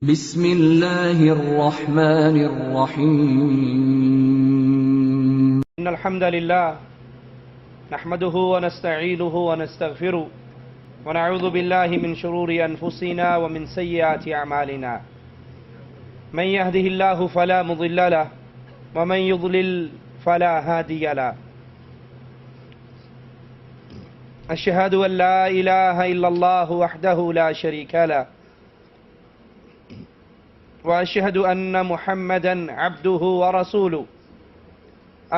بسم اللہ الرحمن الرحیم ان الحمد للہ نحمده ونستعینه ونستغفره ونعوذ باللہ من شرور انفسنا ومن سیئات اعمالنا من يهده اللہ فلا مضل له ومن يضلل فلا هادی له اشہد ان لا الہ الا اللہ وحدہ لا شریک له وأشهد أن محمدًا عبده ورسوله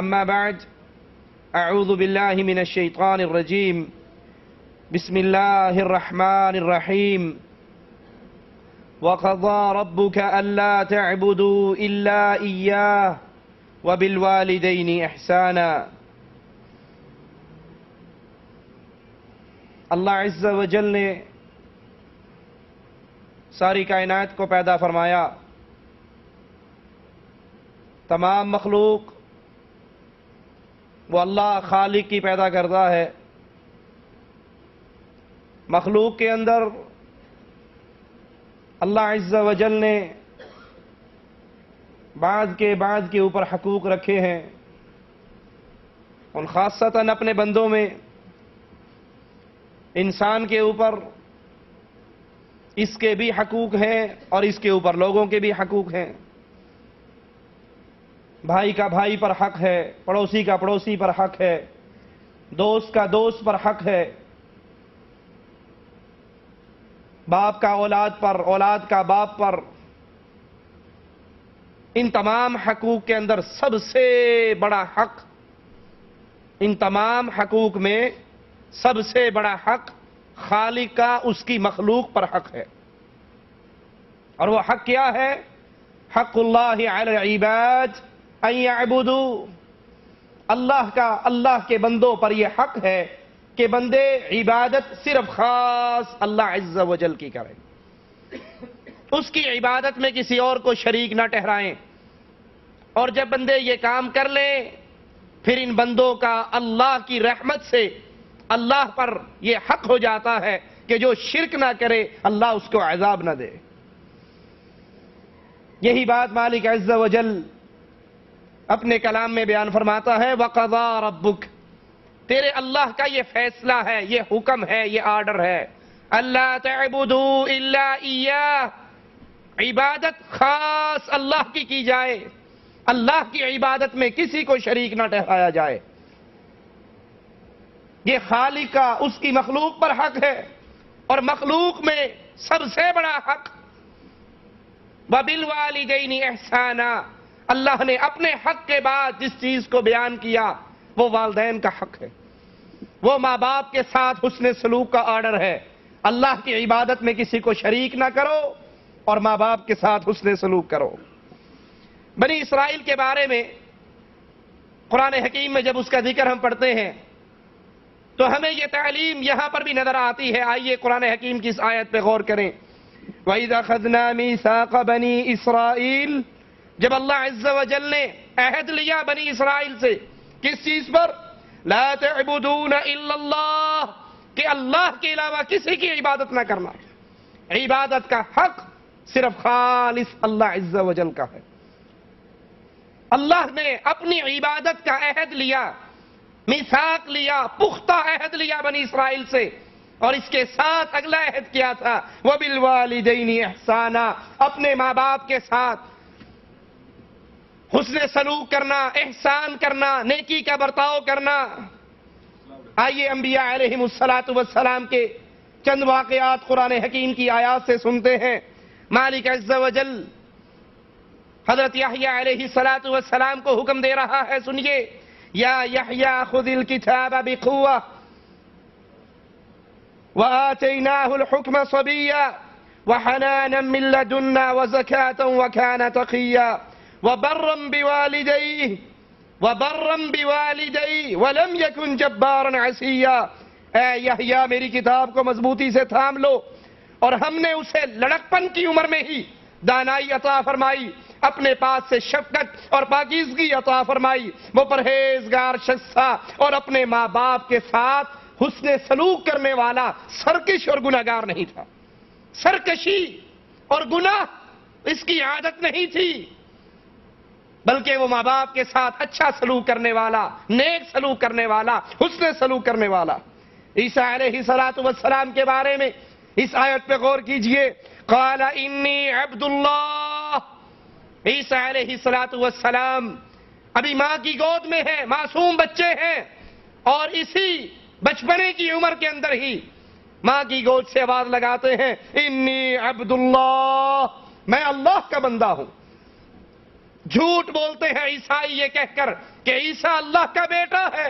أما بعد أعوذ بالله من الشيطان الرجيم بسم الله الرحمن الرحيم وقضى ربك ألا تعبدوا إلا إياه وبالوالدين إحسانا اللہ عز و جل نے ساری کائنات کو پیدا فرمایا، تمام مخلوق وہ اللہ خالق کی پیدا کرتا ہے۔ مخلوق کے اندر اللہ عز و جل نے بعض کے اوپر حقوق رکھے ہیں، ان خاصتاً اپنے بندوں میں انسان کے اوپر اس کے بھی حقوق ہیں اور اس کے اوپر لوگوں کے بھی حقوق ہیں۔ بھائی کا بھائی پر حق ہے، پڑوسی کا پڑوسی پر حق ہے، دوست کا دوست پر حق ہے، باپ کا اولاد پر، اولاد کا باپ پر۔ ان تمام حقوق کے اندر سب سے بڑا حق، ان تمام حقوق میں سب سے بڑا حق خالق کا اس کی مخلوق پر حق ہے، اور وہ حق کیا ہے؟ حق اللہ علی العباد ان یعبدوا، اللہ کے بندوں پر یہ حق ہے کہ بندے عبادت صرف خاص اللہ عز و جل کی کریں، اس کی عبادت میں کسی اور کو شریک نہ ٹھہرائیں۔ اور جب بندے یہ کام کر لیں پھر ان بندوں کا اللہ کی رحمت سے اللہ پر یہ حق ہو جاتا ہے کہ جو شرک نہ کرے اللہ اس کو عذاب نہ دے۔ یہی بات مالک عز و جل اپنے کلام میں بیان فرماتا ہے، وَقَضَى رَبُّكَ، تیرے اللہ کا یہ فیصلہ ہے، یہ حکم ہے، یہ آرڈر ہے، أَلَّا تَعْبُدُوا إِلَّا إِيَّاهُ، عبادت خاص اللہ کی جائے، اللہ کی عبادت میں کسی کو شریک نہ ٹھہرایا جائے۔ یہ خالق کا اس کی مخلوق پر حق ہے، اور مخلوق میں سب سے بڑا حق وَبِالْوَالِدَيْنِ إِحْسَانًا، اللہ نے اپنے حق کے بعد جس چیز کو بیان کیا وہ والدین کا حق ہے، وہ ماں باپ کے ساتھ حسن سلوک کا آرڈر ہے۔ اللہ کی عبادت میں کسی کو شریک نہ کرو اور ماں باپ کے ساتھ حسن سلوک کرو۔ بنی اسرائیل کے بارے میں قرآن حکیم میں جب اس کا ذکر ہم پڑھتے ہیں تو ہمیں یہ تعلیم یہاں پر بھی نظر آتی ہے۔ آئیے قرآن حکیم کی اس آیت پہ غور کریں۔ وَإِذْ أَخَذْنَا مِيثَاقَ بَنِي إِسْرَائِيلَ، جب اللہ عز و جل نے عہد لیا بنی اسرائیل سے، کس چیز پر؟ لَا تَعْبُدُونَ إِلَّا اللَّهَ، کہ اللہ کے علاوہ کسی کی عبادت نہ کرنا۔ عبادت کا حق صرف خالص اللہ عز و جل کا ہے۔ اللہ نے اپنی عبادت کا عہد لیا، میثاق لیا، پختہ عہد لیا بنی اسرائیل سے، اور اس کے ساتھ اگلا عہد کیا تھا وَبِالْوَالِدَيْنِ إِحْسَانًا، اپنے ماں باپ کے ساتھ حسن سلوک کرنا، احسان کرنا، نیکی کا برتاؤ کرنا۔ آئیے انبیاء علیہم السلام کے چند واقعات قرآن حکیم کی آیات سے سنتے ہیں۔ مالک عز و جل حضرت یحییٰ علیہ السلام کو حکم دے رہا ہے، سنیے، یا یحییٰ خذ الکتاب بقوة وآتیناہ الحکم صبیا وحنانا من لدنا وزکاة وکان تقیا وبرا بوالدیہ ولم یکن جبارا عصیا۔ اے یحییٰ میری کتاب کو مضبوطی سے تھام لو، اور ہم نے اسے لڑکپن کی عمر میں ہی دانائی عطا فرمائی، اپنے پاس سے شفقت اور پاکیزگی عطا فرمائی، وہ پرہیزگار شخص تھا اور اپنے ماں باپ کے ساتھ حسن سلوک کرنے والا، سرکش اور گناہگار نہیں تھا۔ سرکشی اور گناہ اس کی عادت نہیں تھی، بلکہ وہ ماں باپ کے ساتھ اچھا سلوک کرنے والا، نیک سلوک کرنے والا، حسن سلوک کرنے والا۔ عیسیٰ علیہ السلام کے بارے میں اس آیت پہ غور کیجئے، قال انی عبد اللہ۔ عیسیٰ علیہ السلام ابھی ماں کی گود میں ہے، معصوم بچے ہیں، اور اسی بچپنے کی عمر کے اندر ہی ماں کی گود سے آواز لگاتے ہیں، انی عبد اللہ، میں اللہ کا بندہ ہوں۔ جھوٹ بولتے ہیں عیسائی یہ کہہ کر کہ عیسیٰ اللہ کا بیٹا ہے،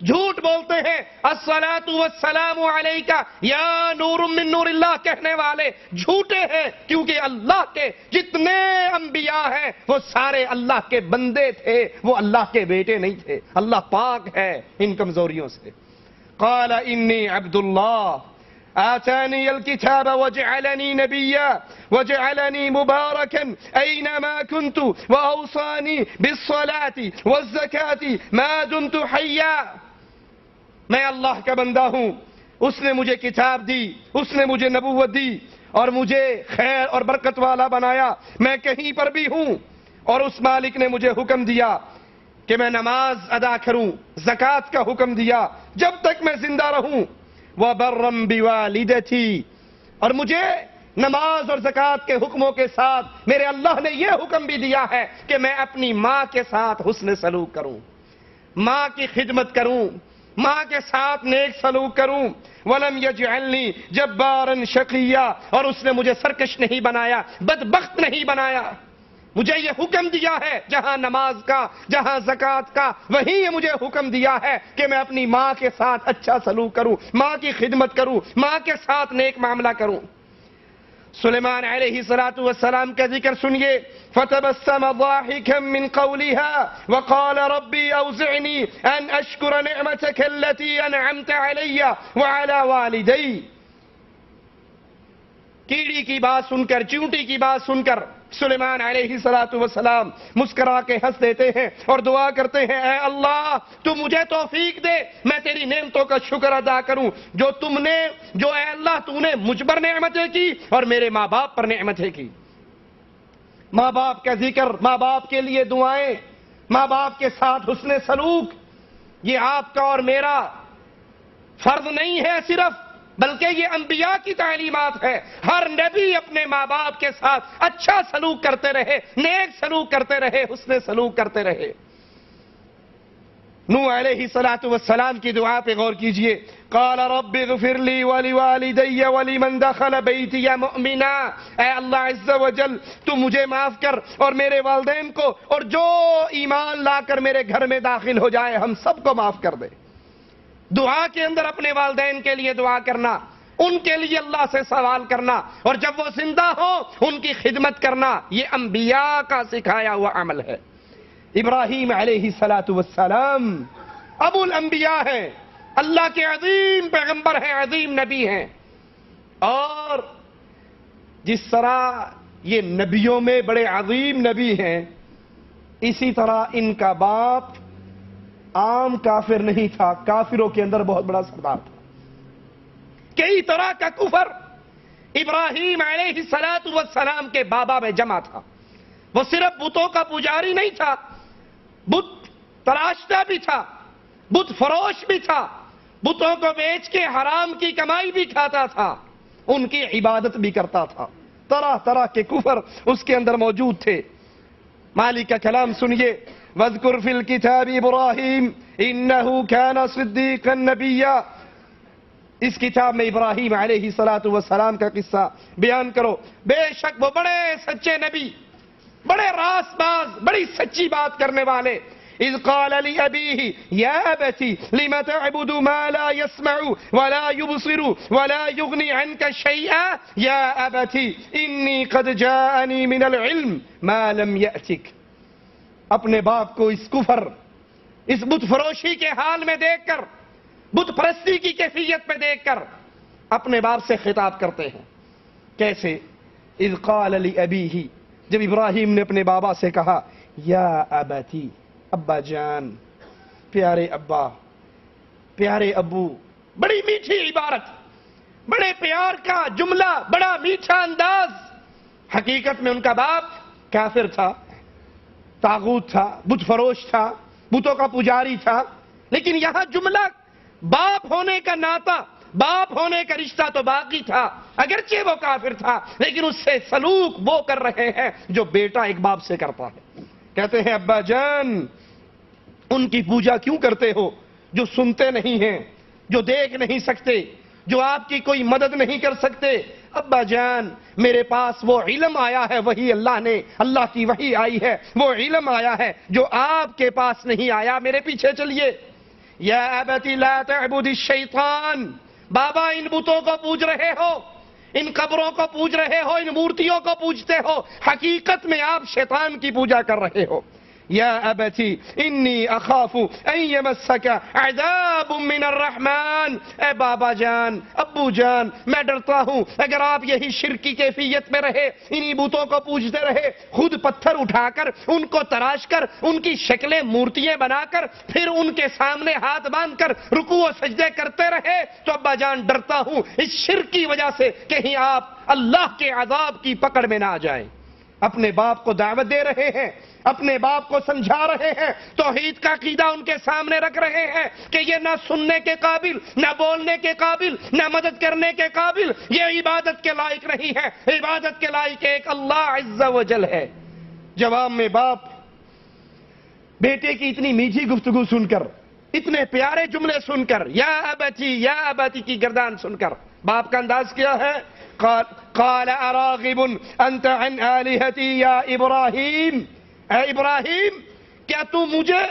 جھوٹ بولتے ہیں الصلاۃ والسلام علیک یا نور من نور اللہ کہنے والے جھوٹے ہیں، کیونکہ اللہ کے جتنے انبیاء ہیں وہ سارے اللہ کے بندے تھے، وہ اللہ کے بیٹے نہیں تھے۔ اللہ پاک ہے ان کمزوریوں سے۔ قال انی عبد اللہ آتانی الكتاب وجعلنی نبیا وجعلنی مبارکا اینما کنت واوصانی بالصلاة والزکاة ما دمت حیا۔ میں اللہ کا بندہ ہوں، اس نے مجھے کتاب دی، اس نے مجھے نبوت دی اور مجھے خیر اور برکت والا بنایا، میں کہیں پر بھی ہوں، اور اس مالک نے مجھے حکم دیا کہ میں نماز ادا کروں، زکوٰۃ کا حکم دیا جب تک میں زندہ رہوں، وَبَرًّا بِوَالِدَتِي، اور مجھے نماز اور زکوٰۃ کے حکموں کے ساتھ میرے اللہ نے یہ حکم بھی دیا ہے کہ میں اپنی ماں کے ساتھ حسن سلوک کروں، ماں کی خدمت کروں، ماں کے ساتھ نیک سلوک کروں۔ وَلَمْ يَجْعَلْنِي جَبَّارًا شَقِيًّا، اور اس نے مجھے سرکش نہیں بنایا، بدبخت نہیں بنایا۔ مجھے یہ حکم دیا ہے جہاں نماز کا، جہاں زکوٰۃ کا، وہیں یہ مجھے حکم دیا ہے کہ میں اپنی ماں کے ساتھ اچھا سلوک کروں، ماں کی خدمت کروں، ماں کے ساتھ نیک معاملہ کروں۔ سلیمان علیہ السلام کا ذکر سنیے، فَتَبَسَّمَ ضَاحِكًا مِّن قَوْلِهَا وَقَالَ رَبِّي أَوْزِعْنِي أَنْ أَشْكُرَ نِعْمَتَكَ الَّتِي أَنْعَمْتَ عَلَيَّ وَعَلَى وَالِدَيَّ۔ کیڑی کی بات سن کر، چیونٹی کی بات سن کر سلیمان علیہ السلام مسکرا کے ہنس دیتے ہیں اور دعا کرتے ہیں، اے اللہ تو مجھے توفیق دے، میں تیری نعمتوں کا شکر ادا کروں جو اے اللہ تو نے مجھ پر نعمتیں کی اور میرے ماں باپ پر نعمتیں کی۔ ماں باپ کا ذکر، ماں باپ کے لیے دعائیں، ماں باپ کے ساتھ حسن سلوک، یہ آپ کا اور میرا فرض نہیں ہے صرف، بلکہ یہ انبیاء کی تعلیمات ہے۔ ہر نبی اپنے ماں باپ کے ساتھ اچھا سلوک کرتے رہے، نیک سلوک کرتے رہے، حسن سلوک کرتے رہے۔ نوح علیہ السلام کی دعا پہ غور کیجئے، قال رب اغفر لی ولوالدی ولمن دخل بیتی مؤمنا، اے اللہ عز و جل تو مجھے معاف کر اور میرے والدین کو، اور جو ایمان لا کر میرے گھر میں داخل ہو جائے ہم سب کو معاف کر دے۔ دعا کے اندر اپنے والدین کے لیے دعا کرنا، ان کے لیے اللہ سے سوال کرنا، اور جب وہ زندہ ہوں ان کی خدمت کرنا، یہ انبیاء کا سکھایا ہوا عمل ہے۔ ابراہیم علیہ السلام ابو الانبیاء ہیں، اللہ کے عظیم پیغمبر ہیں، عظیم نبی ہیں، اور جس طرح یہ نبیوں میں بڑے عظیم نبی ہیں، اسی طرح ان کا باپ عام کافر نہیں تھا، کافروں کے اندر بہت بڑا سردار تھا۔ کئی طرح کا کفر ابراہیم علیہ السلام کے بابا میں جمع تھا۔ وہ صرف بتوں کا پجاری نہیں تھا، بت تراشتا بھی تھا، بت فروش بھی تھا، بتوں کو بیچ کے حرام کی کمائی بھی کھاتا تھا، ان کی عبادت بھی کرتا تھا۔ طرح طرح کے کفر اس کے اندر موجود تھے۔ مالک کا کلام سنیے، وَاذْكُرْ فِي الْكِتَابِ إِبْرَاهِيمَ إِنَّهُ كَانَ صِدِّيقًا نَبِيًّا، اس کتاب میں ابراہیم علیہ السلام کا قصہ بیان کرو، بے شک وہ بڑے سچے نبی، بڑے راست باز، بڑی سچی بات کرنے والے۔ اذ قال لأبيه يا أبتي لم تعبد ما لا يسمع ولا يبصر ولا يغني عنك شيئا يا أبتي إني قد جاءني من العلم ما لم يأتك۔ اپنے باپ کو اس کفر، اس بت فروشی کے حال میں دیکھ کر، بت پرستی کی کیفیت میں دیکھ کر اپنے باپ سے خطاب کرتے ہیں۔ کیسے؟ اذ قال لأبيه، جب ابراہیم نے اپنے بابا سے کہا، یا ابتی، ابا جان، پیارے ابا، پیارے ابو، بڑی میٹھی عبارت، بڑے پیار کا جملہ، بڑا میٹھا انداز، حقیقت میں ان کا باپ کافر تھا، طاغوت تھا، بت فروش تھا، بتوں کا پجاری تھا، لیکن یہاں جملہ باپ ہونے کا ناتا، باپ ہونے کا رشتہ تو باقی تھا، اگرچہ وہ کافر تھا لیکن اس سے سلوک وہ کر رہے ہیں جو بیٹا ایک باپ سے کرتا ہے۔ کہتے ہیں ابا جان ان کی پوجا کیوں کرتے ہو جو سنتے نہیں ہیں، جو دیکھ نہیں سکتے، جو آپ کی کوئی مدد نہیں کر سکتے؟ ابا جان میرے پاس وہ علم آیا ہے، وہی اللہ کی وحی آئی ہے، وہ علم آیا ہے جو آپ کے پاس نہیں آیا، میرے پیچھے چلیے۔ یا ابت لا تعبد الشیطان، بابا ان بتوں کو پوج رہے ہو، ان قبروں کو پوج رہے ہو، ان مورتیوں کو پوجتے ہو، حقیقت میں آپ شیطان کی پوجا کر رہے ہو۔ یا ابتی انی اخاف ان یمسک عذاب من الرحمن، اے بابا جان، ابو جان، میں ڈرتا ہوں اگر آپ یہی شرک کی کیفیت میں رہے، انہی بتوں کو پوجتے رہے، خود پتھر اٹھا کر ان کو تراش کر ان کی شکلیں مورتیاں بنا کر پھر ان کے سامنے ہاتھ باندھ کر رکوع و سجدے کرتے رہے، تو ابا جان ڈرتا ہوں اس شرک کی وجہ سے کہیں آپ اللہ کے عذاب کی پکڑ میں نہ آ جائیں۔ اپنے باپ کو دعوت دے رہے ہیں، اپنے باپ کو سمجھا رہے ہیں، توحید کا عقیدہ ان کے سامنے رکھ رہے ہیں کہ یہ نہ سننے کے قابل، نہ بولنے کے قابل، نہ مدد کرنے کے قابل، یہ عبادت کے لائق نہیں ہے، عبادت کے لائق ایک اللہ عز و جل ہے۔ جواب میں باپ بیٹے کی اتنی میٹھی گفتگو سن کر، اتنے پیارے جملے سن کر، یا ابتی کی گردان سن کر، باپ کا انداز کیا ہے؟ قال اراغب انت عن آلہتی یا ابراہیم، اے ابراہیم کیا تو مجھے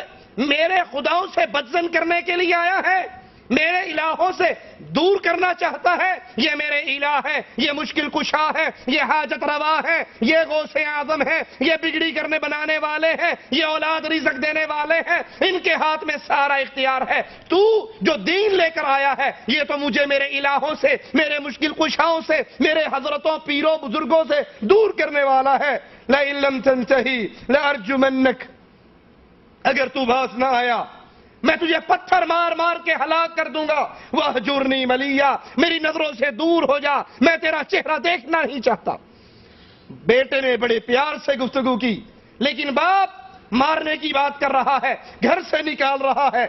میرے خداؤں سے بدزن کرنے کے لیے آیا ہے، میرے الہوں سے دور کرنا چاہتا ہے؟ یہ میرے الہ ہے، یہ مشکل کشا ہے، یہ حاجت روا ہے، یہ غوث اعظم ہے، یہ بگڑی کرنے بنانے والے ہیں، یہ اولاد رزق دینے والے ہیں، ان کے ہاتھ میں سارا اختیار ہے، تو جو دین لے کر آیا ہے یہ تو مجھے میرے الہوں سے، میرے مشکل کشاؤں سے، میرے حضرتوں پیروں بزرگوں سے دور کرنے والا ہے۔ لئن لم تنتہی لأرجمنک، اگر تو باز نہ آیا میں تجھے پتھر مار مار کے ہلاک کر دوں گا۔ وَاہْجُرْنِی مَلِیًّا، میری نظروں سے دور ہو جا، میں تیرا چہرہ دیکھنا نہیں چاہتا۔ بیٹے نے بڑے پیار سے گفتگو کی، لیکن باپ مارنے کی بات کر رہا ہے، گھر سے نکال رہا ہے۔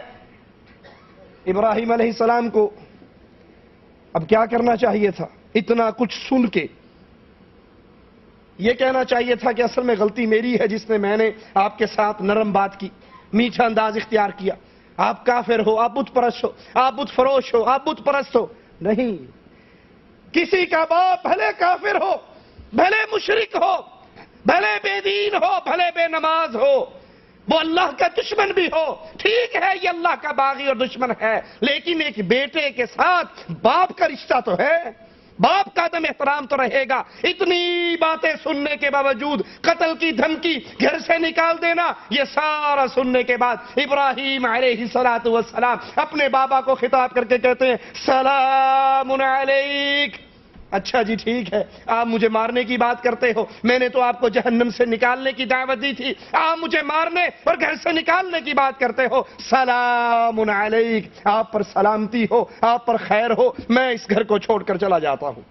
ابراہیم علیہ السلام کو اب کیا کرنا چاہیے تھا؟ اتنا کچھ سن کے یہ کہنا چاہیے تھا کہ اصل میں غلطی میری ہے جس نے میں نے آپ کے ساتھ نرم بات کی، میٹھا انداز اختیار کیا، آپ کافر ہو، آپ بت پرست ہو، آپ بت فروش ہو، آپ بت پرست ہو۔ نہیں، کسی کا باپ بھلے کافر ہو، بھلے مشرک ہو، بھلے بے دین ہو، بھلے بے نماز ہو، وہ اللہ کا دشمن بھی ہو، ٹھیک ہے یہ اللہ کا باغی اور دشمن ہے، لیکن ایک بیٹے کے ساتھ باپ کا رشتہ تو ہے، باپ کا عدم احترام تو رہے گا۔ اتنی باتیں سننے کے باوجود قتل کی دھمکی، گھر سے نکال دینا، یہ سارا سننے کے بعد ابراہیم علیہ السلام اپنے بابا کو خطاب کر کے کہتے ہیں سلام علیک۔ اچھا جی ٹھیک ہے، آپ مجھے مارنے کی بات کرتے ہو، میں نے تو آپ کو جہنم سے نکالنے کی دعوت دی تھی، آپ مجھے مارنے اور گھر سے نکالنے کی بات کرتے ہو، سلام علیک، آپ پر سلامتی ہو، آپ پر خیر ہو، میں اس گھر کو چھوڑ کر چلا جاتا ہوں۔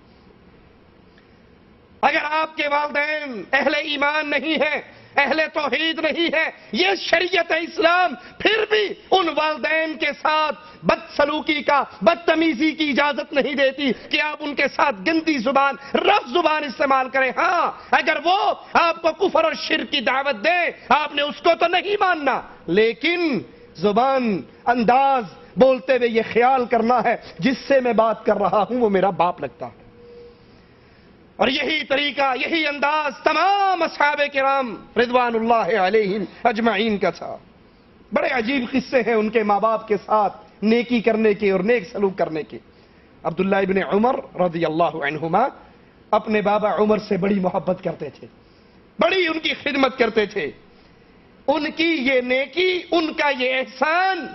اگر آپ کے والدین اہل ایمان نہیں ہیں، اہل توحید نہیں ہے، یہ شریعت اسلام پھر بھی ان والدین کے ساتھ بدسلوکی کا، بدتمیزی کی اجازت نہیں دیتی کہ آپ ان کے ساتھ گندی زبان، رف زبان استعمال کریں۔ ہاں اگر وہ آپ کو کفر اور شرک کی دعوت دے، آپ نے اس کو تو نہیں ماننا، لیکن زبان، انداز بولتے ہوئے یہ خیال کرنا ہے جس سے میں بات کر رہا ہوں وہ میرا باپ لگتا ہے۔ اور یہی طریقہ، یہی انداز تمام اصحاب کرام رضوان اللہ علیہم اجمعین کا تھا۔ بڑے عجیب قصے ہیں ان کے ماں باپ کے ساتھ نیکی کرنے کے اور نیک سلوک کرنے کے۔ عبداللہ ابن عمر رضی اللہ عنہما اپنے بابا عمر سے بڑی محبت کرتے تھے، بڑی ان کی خدمت کرتے تھے، ان کی یہ نیکی، ان کا یہ احسان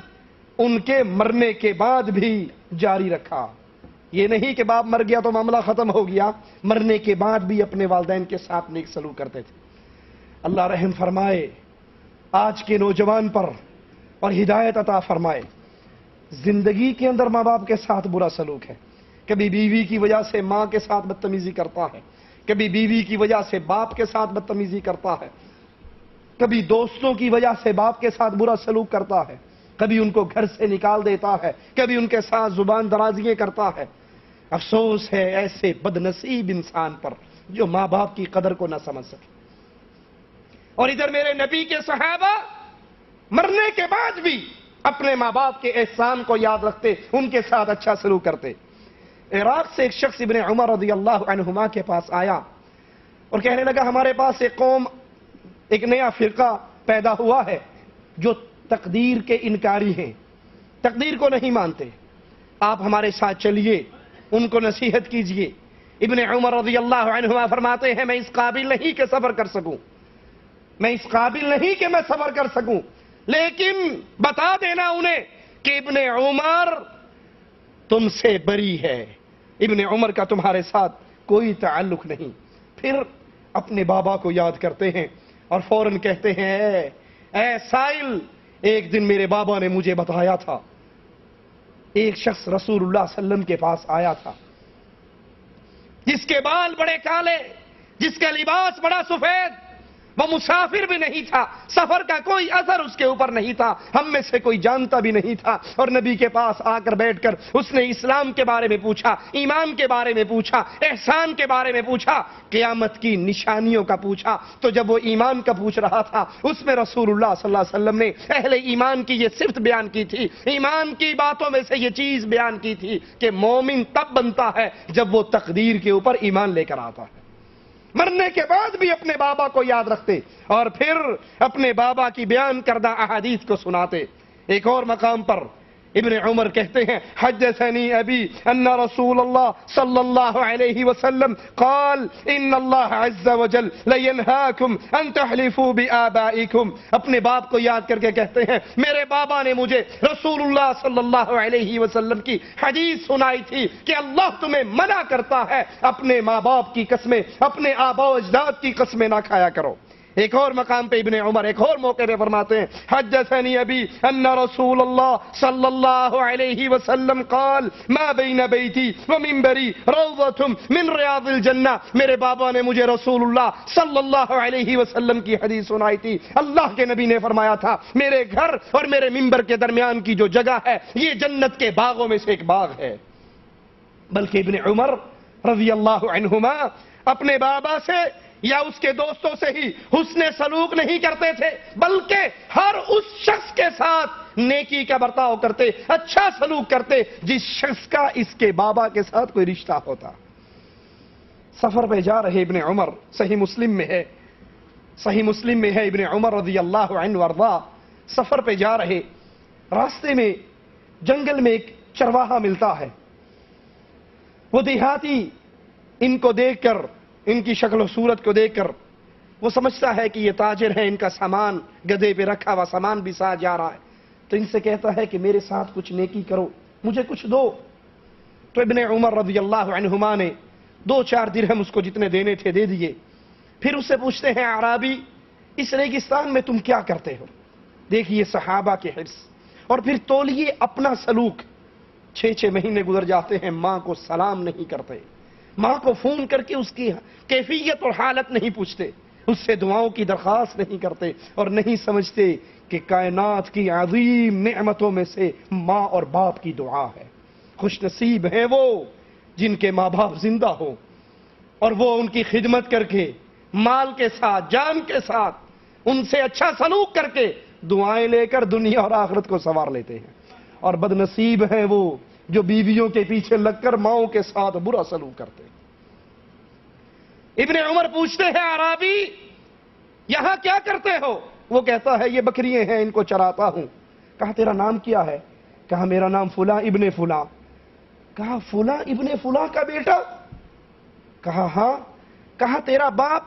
ان کے مرنے کے بعد بھی جاری رکھا۔ یہ نہیں کہ باپ مر گیا تو معاملہ ختم ہو گیا، مرنے کے بعد بھی اپنے والدین کے ساتھ نیک سلوک کرتے تھے۔ اللہ رحم فرمائے آج کے نوجوان پر اور ہدایت عطا فرمائے۔ زندگی کے اندر ماں باپ کے ساتھ برا سلوک ہے، کبھی بیوی کی وجہ سے ماں کے ساتھ بدتمیزی کرتا ہے، کبھی بیوی کی وجہ سے باپ کے ساتھ بدتمیزی کرتا ہے، کبھی دوستوں کی وجہ سے باپ کے ساتھ برا سلوک کرتا ہے، کبھی ان کو گھر سے نکال دیتا ہے، کبھی ان کے ساتھ زبان درازیاں کرتا ہے۔ افسوس ہے ایسے بدنصیب انسان پر جو ماں باپ کی قدر کو نہ سمجھ سکے۔ اور ادھر میرے نبی کے صحابہ مرنے کے بعد بھی اپنے ماں باپ کے احسان کو یاد رکھتے، ان کے ساتھ اچھا سلوک کرتے۔ عراق سے ایک شخص ابن عمر رضی اللہ عنہما کے پاس آیا اور کہنے لگا ہمارے پاس ایک قوم، ایک نیا فرقہ پیدا ہوا ہے جو تقدیر کے انکاری ہیں، تقدیر کو نہیں مانتے، آپ ہمارے ساتھ چلیے، ان کو نصیحت کیجئے۔ ابن عمر رضی اللہ عنہما فرماتے ہیں میں اس قابل نہیں کہ صبر کر سکوں، میں اس قابل نہیں کہ میں صبر کر سکوں، لیکن بتا دینا انہیں کہ ابن عمر تم سے بری ہے، ابن عمر کا تمہارے ساتھ کوئی تعلق نہیں۔ پھر اپنے بابا کو یاد کرتے ہیں اور فوراً کہتے ہیں اے سائل، ایک دن میرے بابا نے مجھے بتایا تھا، ایک شخص رسول اللہ صلی اللہ علیہ وسلم کے پاس آیا تھا جس کے بال بڑے کالے، جس کا لباس بڑا سفید، وہ مسافر بھی نہیں تھا، سفر کا کوئی اثر اس کے اوپر نہیں تھا، ہم میں سے کوئی جانتا بھی نہیں تھا، اور نبی کے پاس آ کر بیٹھ کر اس نے اسلام کے بارے میں پوچھا، ایمان کے بارے میں پوچھا، احسان کے بارے میں پوچھا، قیامت کی نشانیوں کا پوچھا۔ تو جب وہ ایمان کا پوچھ رہا تھا اس میں رسول اللہ صلی اللہ علیہ وسلم نے اہل ایمان کی یہ صفت بیان کی تھی، ایمان کی باتوں میں سے یہ چیز بیان کی تھی کہ مومن تب بنتا ہے جب وہ تقدیر کے اوپر ایمان لے کر آتا ہے، مرنے کے بعد بھی اپنے بابا کو یاد رکھتے اور پھر اپنے بابا کی بیان کردہ احادیث کو سناتے۔ ایک اور مقام پر ابن عمر کہتے ہیں حدثنی ابی ان رسول اللہ صلی اللہ علیہ وسلم قال ان اللہ عز وجل لینہاکم ان تحلفوا بآبائکم، اپنے باپ کو یاد کر کے کہتے ہیں میرے بابا نے مجھے رسول اللہ صلی اللہ علیہ وسلم کی حدیث سنائی تھی کہ اللہ تمہیں منع کرتا ہے اپنے ماں باپ کی قسمیں، اپنے آبا و اجداد کی قسمیں نہ کھایا کرو۔ ایک اور مقام پہ ابن عمر ایک اور موقع پہ فرماتے ہیں حدثنی ابی ان رسول اللہ صلی اللہ علیہ وسلم قال ما بین بیتی ومنبری روضۃ من ریاض الجنہ، میرے بابا نے مجھے رسول اللہ صلی اللہ علیہ وسلم کی حدیث سنائی تھی، اللہ کے نبی نے فرمایا تھا میرے گھر اور میرے منبر کے درمیان کی جو جگہ ہے یہ جنت کے باغوں میں سے ایک باغ ہے۔ بلکہ ابن عمر رضی اللہ عنہما اپنے بابا سے یا اس کے دوستوں سے ہی حسن سلوک نہیں کرتے تھے، بلکہ ہر اس شخص کے ساتھ نیکی کا برتاؤ کرتے، اچھا سلوک کرتے جس شخص کا اس کے بابا کے ساتھ کوئی رشتہ ہوتا۔ سفر پہ جا رہے ابن عمر، صحیح مسلم میں ہے ابن عمر رضی اللہ عنہ وارضا سفر پہ جا رہے، راستے میں جنگل میں ایک چرواہا ملتا ہے، وہ دیہاتی ان کو دیکھ کر، ان کی شکل و صورت کو دیکھ کر وہ سمجھتا ہے کہ یہ تاجر ہیں، ان کا سامان گدھے پہ رکھا ہوا سامان بھی ساتھ جا رہا ہے، تو ان سے کہتا ہے کہ میرے ساتھ کچھ نیکی کرو، مجھے کچھ دو۔ تو ابن عمر رضی اللہ عنہما نے 2-4 درہم اس کو جتنے دینے تھے دے دیے۔ پھر اس سے پوچھتے ہیں اعرابی اس ریگستان میں تم کیا کرتے ہو؟ دیکھیے صحابہ کے حرص، اور پھر تولیے اپنا سلوک، 6 مہینے گزر جاتے ہیں ماں کو سلام نہیں کرتے، ماں کو فون کر کے اس کی کیفیت اور حالت نہیں پوچھتے، اس سے دعاؤں کی درخواست نہیں کرتے، اور نہیں سمجھتے کہ کائنات کی عظیم نعمتوں میں سے ماں اور باپ کی دعا ہے۔ خوش نصیب ہیں وہ جن کے ماں باپ زندہ ہوں اور وہ ان کی خدمت کر کے، مال کے ساتھ، جان کے ساتھ ان سے اچھا سلوک کر کے دعائیں لے کر دنیا اور آخرت کو سنوار لیتے ہیں، اور بد نصیب ہیں وہ جو بیویوں کے پیچھے لگ کر ماؤں کے ساتھ برا سلوک کرتے۔ ابن عمر پوچھتے ہیں اعرابی یہاں کیا کرتے ہو؟ وہ کہتا ہے یہ بکریاں ہیں ان کو چراتا ہوں۔ کہا تیرا نام کیا ہے؟ کہا میرا نام فلاں ابن فلاں۔ کہا فلاں ابن فلاں کا بیٹا؟ کہا ہاں۔ کہا تیرا باپ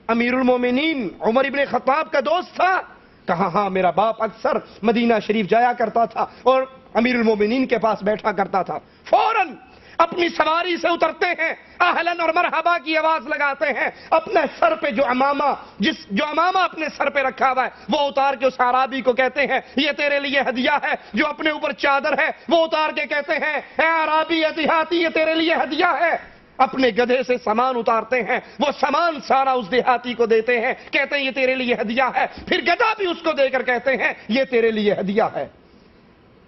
امیر المومنین عمر ابن خطاب کا دوست تھا؟ کہا ہاں، میرا باپ اکثر مدینہ شریف جایا کرتا تھا اور امیر المومنین کے پاس بیٹھا کرتا تھا۔ فوراً اپنی سواری سے اترتے ہیں، اہلاً اور مرحبا کی آواز لگاتے ہیں، اپنے سر پہ جو امامہ اپنے سر پہ رکھا ہوا ہے وہ اتار کے اس اعرابی کو کہتے ہیں یہ تیرے لیے ہدیہ ہے، جو اپنے اوپر چادر ہے وہ اتار کے کہتے ہیں اے اعرابی، یہ دیہاتی، یہ تیرے لیے ہدیہ ہے۔ اپنے گدھے سے سامان اتارتے ہیں، وہ سامان سارا اس دیہاتی کو دیتے ہیں، کہتے ہیں یہ تیرے لیے ہدیہ ہے، پھر گدھا بھی اس کو دے کر کہتے ہیں یہ تیرے لیے ہدیہ ہے۔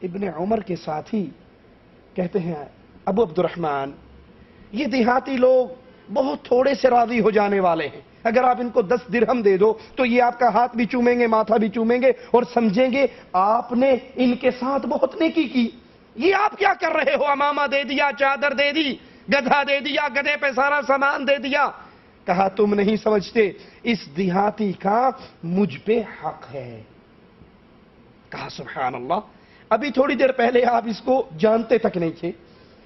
ابن عمر کے ساتھی کہتے ہیں ابو عبد الرحمن، یہ دیہاتی لوگ بہت تھوڑے سے راضی ہو جانے والے ہیں، اگر آپ ان کو 10 درہم دے دو تو یہ آپ کا ہاتھ بھی چومیں گے، ماتھا بھی چومیں گے اور سمجھیں گے آپ نے ان کے ساتھ بہت نیکی کی۔ یہ آپ کیا کر رہے ہو؟ عمامہ دے دیا، چادر دے دی، گدھا دے دیا، گدھے پہ سارا سامان دے دیا۔ کہا تم نہیں سمجھتے اس دیہاتی کا مجھ پہ حق ہے۔ کہا سبحان اللہ، ابھی تھوڑی دیر پہلے آپ اس کو جانتے تک نہیں تھے،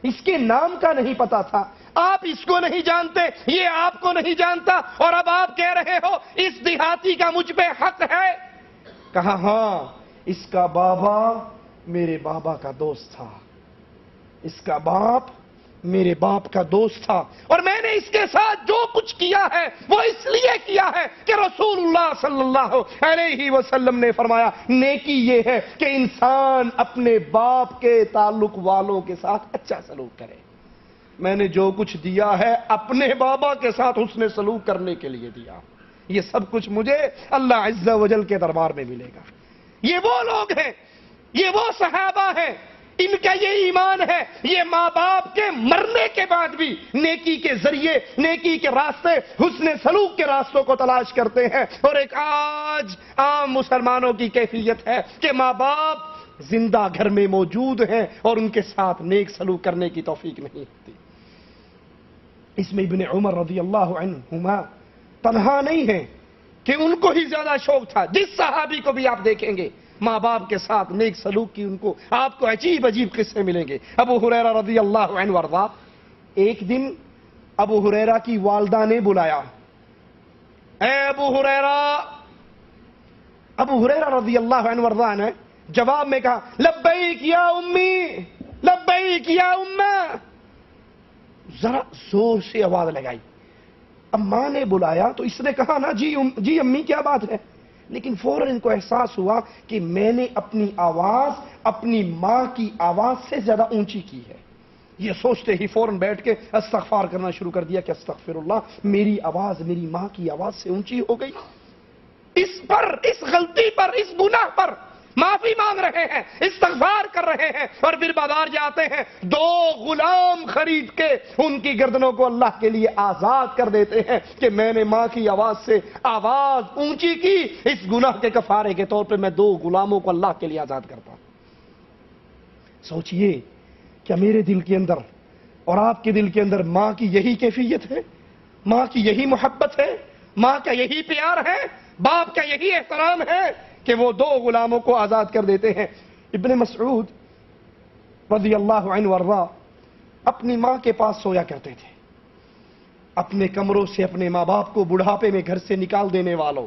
اس کے نام کا نہیں پتا تھا، آپ اس کو نہیں جانتے، یہ آپ کو نہیں جانتا، اور اب آپ کہہ رہے ہو اس دیہاتی کا مجھ پہ حق ہے۔ کہا ہاں، اس کا بابا میرے بابا کا دوست تھا، اس کا باپ میرے باپ کا دوست تھا، اور میں نے اس کے ساتھ جو کچھ کیا ہے وہ اس لیے کیا ہے کہ رسول اللہ صلی اللہ علیہ وسلم نے فرمایا نیکی یہ ہے کہ انسان اپنے باپ کے تعلق والوں کے ساتھ اچھا سلوک کرے۔ میں نے جو کچھ دیا ہے اپنے بابا کے ساتھ حسن سلوک کرنے کے لیے دیا، یہ سب کچھ مجھے اللہ عز و جل کے دربار میں ملے گا۔ یہ وہ لوگ ہیں، یہ وہ صحابہ ہیں، ان کا یہ ایمان ہے، یہ ماں باپ کے مرنے کے بعد بھی نیکی کے ذریعے، نیکی کے راستے، حسن سلوک کے راستوں کو تلاش کرتے ہیں۔ اور ایک آج عام مسلمانوں کی کیفیت ہے کہ ماں باپ زندہ گھر میں موجود ہیں اور ان کے ساتھ نیک سلوک کرنے کی توفیق نہیں ہوتی۔ اس میں ابن عمر رضی اللہ عنہما تنہا نہیں ہیں کہ ان کو ہی زیادہ شوق تھا۔ جس صحابی کو بھی آپ دیکھیں گے ماں باپ کے ساتھ نیک سلوک کی، ان کو آپ کو عجیب عجیب قصے ملیں گے۔ ابو ہریرہ رضی اللہ عنہ وارضاہ، ایک دن ابو ہریرہ کی والدہ نے بلایا، اے ابو ہریرہ۔ ابو ہریرہ رضی اللہ عنہ وارضاہ نے جواب میں کہا لبیک یا امی، لبیک یا امہ۔ ذرا زور سے آواز لگائی۔ اب ماں نے بلایا تو اس نے کہا نا جی امی کیا بات ہے، لیکن فوراً ان کو احساس ہوا کہ میں نے اپنی آواز اپنی ماں کی آواز سے زیادہ اونچی کی ہے۔ یہ سوچتے ہی فوراً بیٹھ کے استغفار کرنا شروع کر دیا کہ استغفر اللہ، میری آواز میری ماں کی آواز سے اونچی ہو گئی۔ اس پر، اس غلطی پر، اس گناہ پر معافی مانگ رہے ہیں، استغفار کر رہے ہیں، اور پھر بازار جاتے ہیں، 2 غلام خرید کے ان کی گردنوں کو اللہ کے لیے آزاد کر دیتے ہیں کہ میں نے ماں کی آواز سے آواز اونچی کی، اس گناہ کے کفارے کے طور پہ میں 2 غلاموں کو اللہ کے لیے آزاد کرتا ہوں۔ سوچئے کیا میرے دل کے اندر اور آپ کے دل کے اندر ماں کی یہی کیفیت ہے، ماں کی یہی محبت ہے، ماں کا یہی پیار ہے، باپ کا یہی احترام ہے کہ وہ 2 غلاموں کو آزاد کر دیتے ہیں۔ ابن مسعود رضی اللہ عنہ وارضاہ اپنی ماں کے پاس سویا کرتے تھے۔ اپنے کمروں سے اپنے ماں باپ کو بڑھاپے میں گھر سے نکال دینے والوں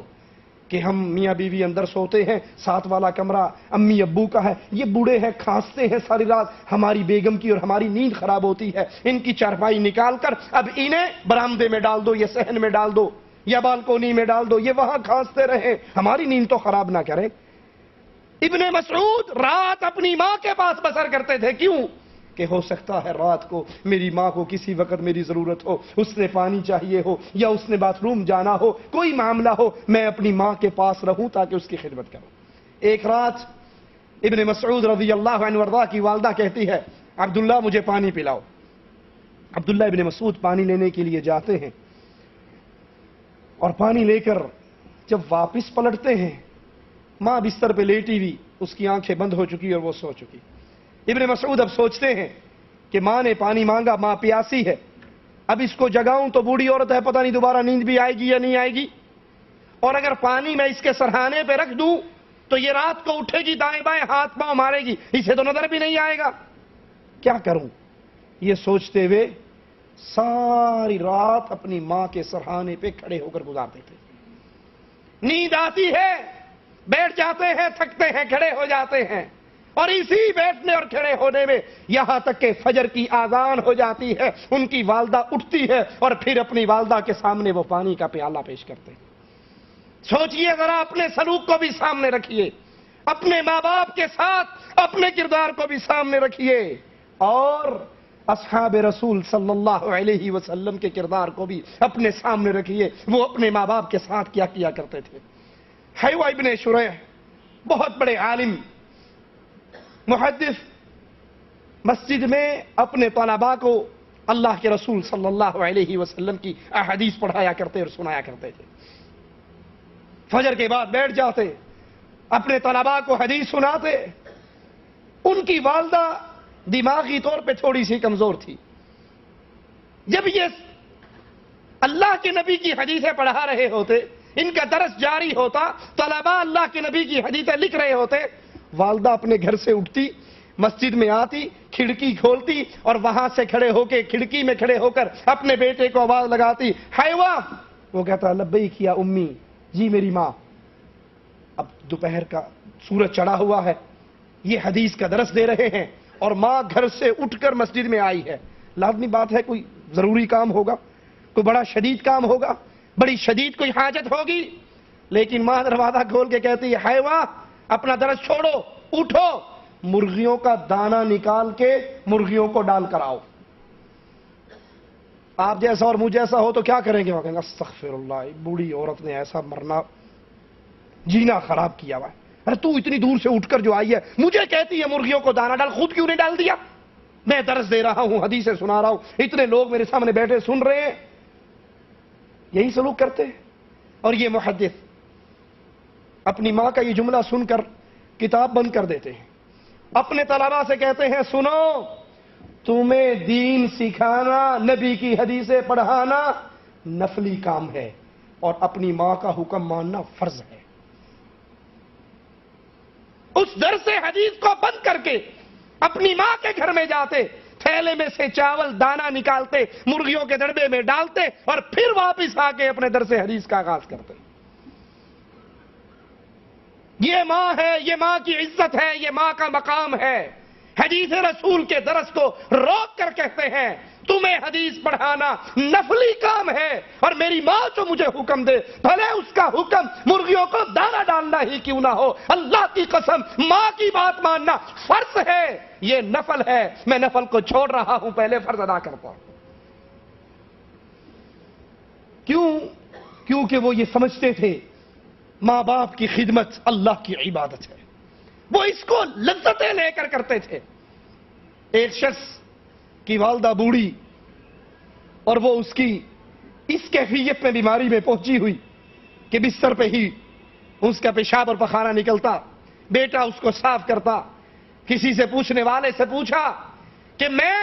کہ ہم میاں بیوی اندر سوتے ہیں، ساتھ والا کمرہ امی ابو کا ہے، یہ بوڑھے ہیں، کھانستے ہیں ساری رات، ہماری بیگم کی اور ہماری نیند خراب ہوتی ہے، ان کی چارپائی نکال کر اب انہیں برآمدے میں ڈال دو یا صحن میں ڈال دو یا بالکونی میں ڈال دو، یہ وہاں کھانستے رہیں، ہماری نیند تو خراب نہ کریں۔ ابن مسعود رات اپنی ماں کے پاس بسر کرتے تھے، کیوں؟ کہ ہو سکتا ہے رات کو میری ماں کو کسی وقت میری ضرورت ہو، اس نے پانی چاہیے ہو یا اس نے باتھ روم جانا ہو، کوئی معاملہ ہو، میں اپنی ماں کے پاس رہوں تاکہ اس کی خدمت کروں۔ ایک رات ابن مسعود رضی اللہ عنہ وارضاہ کی والدہ کہتی ہے عبداللہ مجھے پانی پلاؤ۔ عبداللہ ابن مسعود پانی لینے کے لیے جاتے ہیں، اور پانی لے کر جب واپس پلٹتے ہیں ماں بستر پہ لیٹی ہوئی، اس کی آنکھیں بند ہو چکی اور وہ سو چکی۔ ابن مسعود اب سوچتے ہیں کہ ماں نے پانی مانگا، ماں پیاسی ہے، اب اس کو جگاؤں تو بوڑھی عورت ہے، پتہ نہیں دوبارہ نیند بھی آئے گی یا نہیں آئے گی، اور اگر پانی میں اس کے سرہانے پہ رکھ دوں تو یہ رات کو اٹھے گی، دائیں بائیں ہاتھ پاؤں مارے گی، اسے تو نظر بھی نہیں آئے گا، کیا کروں؟ یہ سوچتے ہوئے ساری رات اپنی ماں کے سرہانے پہ کھڑے ہو کر گزارتے تھے۔ نیند آتی ہے، بیٹھ جاتے ہیں، تھکتے ہیں، کھڑے ہو جاتے ہیں، اور اسی بیٹھنے اور کھڑے ہونے میں یہاں تک کہ فجر کی آذان ہو جاتی ہے، ان کی والدہ اٹھتی ہے اور پھر اپنی والدہ کے سامنے وہ پانی کا پیالہ پیش کرتے ہیں۔ سوچئے ذرا، اپنے سلوک کو بھی سامنے رکھیے، اپنے ماں باپ کے ساتھ اپنے کردار کو بھی سامنے رکھیے، اور اصحاب رسول صلی اللہ علیہ وسلم کے کردار کو بھی اپنے سامنے رکھیے، وہ اپنے ماں باپ کے ساتھ کیا کیا کرتے تھے۔ حیوہ ابن شریح بہت بڑے عالم محدث، مسجد میں اپنے طلباء کو اللہ کے رسول صلی اللہ علیہ وسلم کی احادیث پڑھایا کرتے اور سنایا کرتے تھے۔ فجر کے بعد بیٹھ جاتے، اپنے طلباء کو حدیث سناتے۔ ان کی والدہ دماغی طور پہ تھوڑی سی کمزور تھی۔ جب یہ اللہ کے نبی کی حدیثیں پڑھا رہے ہوتے، ان کا درس جاری ہوتا، طلباء اللہ کے نبی کی حدیثیں لکھ رہے ہوتے، والدہ اپنے گھر سے اٹھتی، مسجد میں آتی، کھڑکی کھولتی اور وہاں سے کھڑے ہو کے کھڑکی میں کھڑے ہو کر اپنے بیٹے کو آواز لگاتی، حیوہ! وہ کہتا لبیک یا امی، جی میری ماں۔ اب دوپہر کا سورج چڑھا ہوا ہے، یہ حدیث کا درس دے رہے ہیں اور ماں گھر سے اٹھ کر مسجد میں آئی ہے۔ لازمی بات ہے کوئی ضروری کام ہوگا، کوئی بڑا شدید کام ہوگا، بڑی شدید کوئی حاجت ہوگی، لیکن ماں دروازہ کھول کے کہتی ہے، حیوہ اپنا درس چھوڑو، اٹھو، مرغیوں کا دانہ نکال کے مرغیوں کو ڈال کر آؤ۔ آپ جیسا اور مجھ جیسا ہو تو کیا کریں گے؟ وہ کہیں گے استغفر اللہ، بوڑھی عورت نے ایسا مرنا جینا خراب کیا ہوا ہے، ارے تو اتنی دور سے اٹھ کر جو آئی ہے مجھے کہتی ہے مرغیوں کو دانہ ڈال، خود کیوں نہیں ڈال دیا؟ میں درس دے رہا ہوں، حدیثیں سنا رہا ہوں، اتنے لوگ میرے سامنے بیٹھے سن رہے ہیں۔ یہی سلوک کرتے ہیں۔ اور یہ محدث اپنی ماں کا یہ جملہ سن کر کتاب بند کر دیتے ہیں، اپنے طلباء سے کہتے ہیں سنو، تمہیں دین سکھانا، نبی کی حدیثیں پڑھانا نفلی کام ہے اور اپنی ماں کا حکم ماننا فرض ہے۔ اس درس حدیث کو بند کر کے اپنی ماں کے گھر میں جاتے، تھیلے میں سے چاول دانہ نکالتے، مرغیوں کے دڑبے میں ڈالتے اور پھر واپس آ کے اپنے درس حدیث کا آغاز کرتے۔ یہ ماں ہے، یہ ماں کی عزت ہے، یہ ماں کا مقام ہے۔ حدیث رسول کے درس کو روک کر کہتے ہیں تمہیں حدیث پڑھانا نفلی کام ہے اور میری ماں جو مجھے حکم دے، بھلے اس کا حکم مرغیوں کو دانہ ڈالنا ہی کیوں نہ ہو، اللہ کی قسم ماں کی بات ماننا فرض ہے، یہ نفل ہے، میں نفل کو چھوڑ رہا ہوں، پہلے فرض ادا کرتا ہوں۔ کیونکہ وہ یہ سمجھتے تھے ماں باپ کی خدمت اللہ کی عبادت ہے، وہ اس کو لذتیں لے کر کرتے تھے۔ ایک شخص کی والدہ بوڑھی اور وہ اس کی اس کیفیت میں بیماری میں پہنچی ہوئی کہ بستر پہ ہی اس کا پیشاب اور پخانہ نکلتا، بیٹا اس کو صاف کرتا۔ کسی سے پوچھنے والے سے پوچھا کہ میں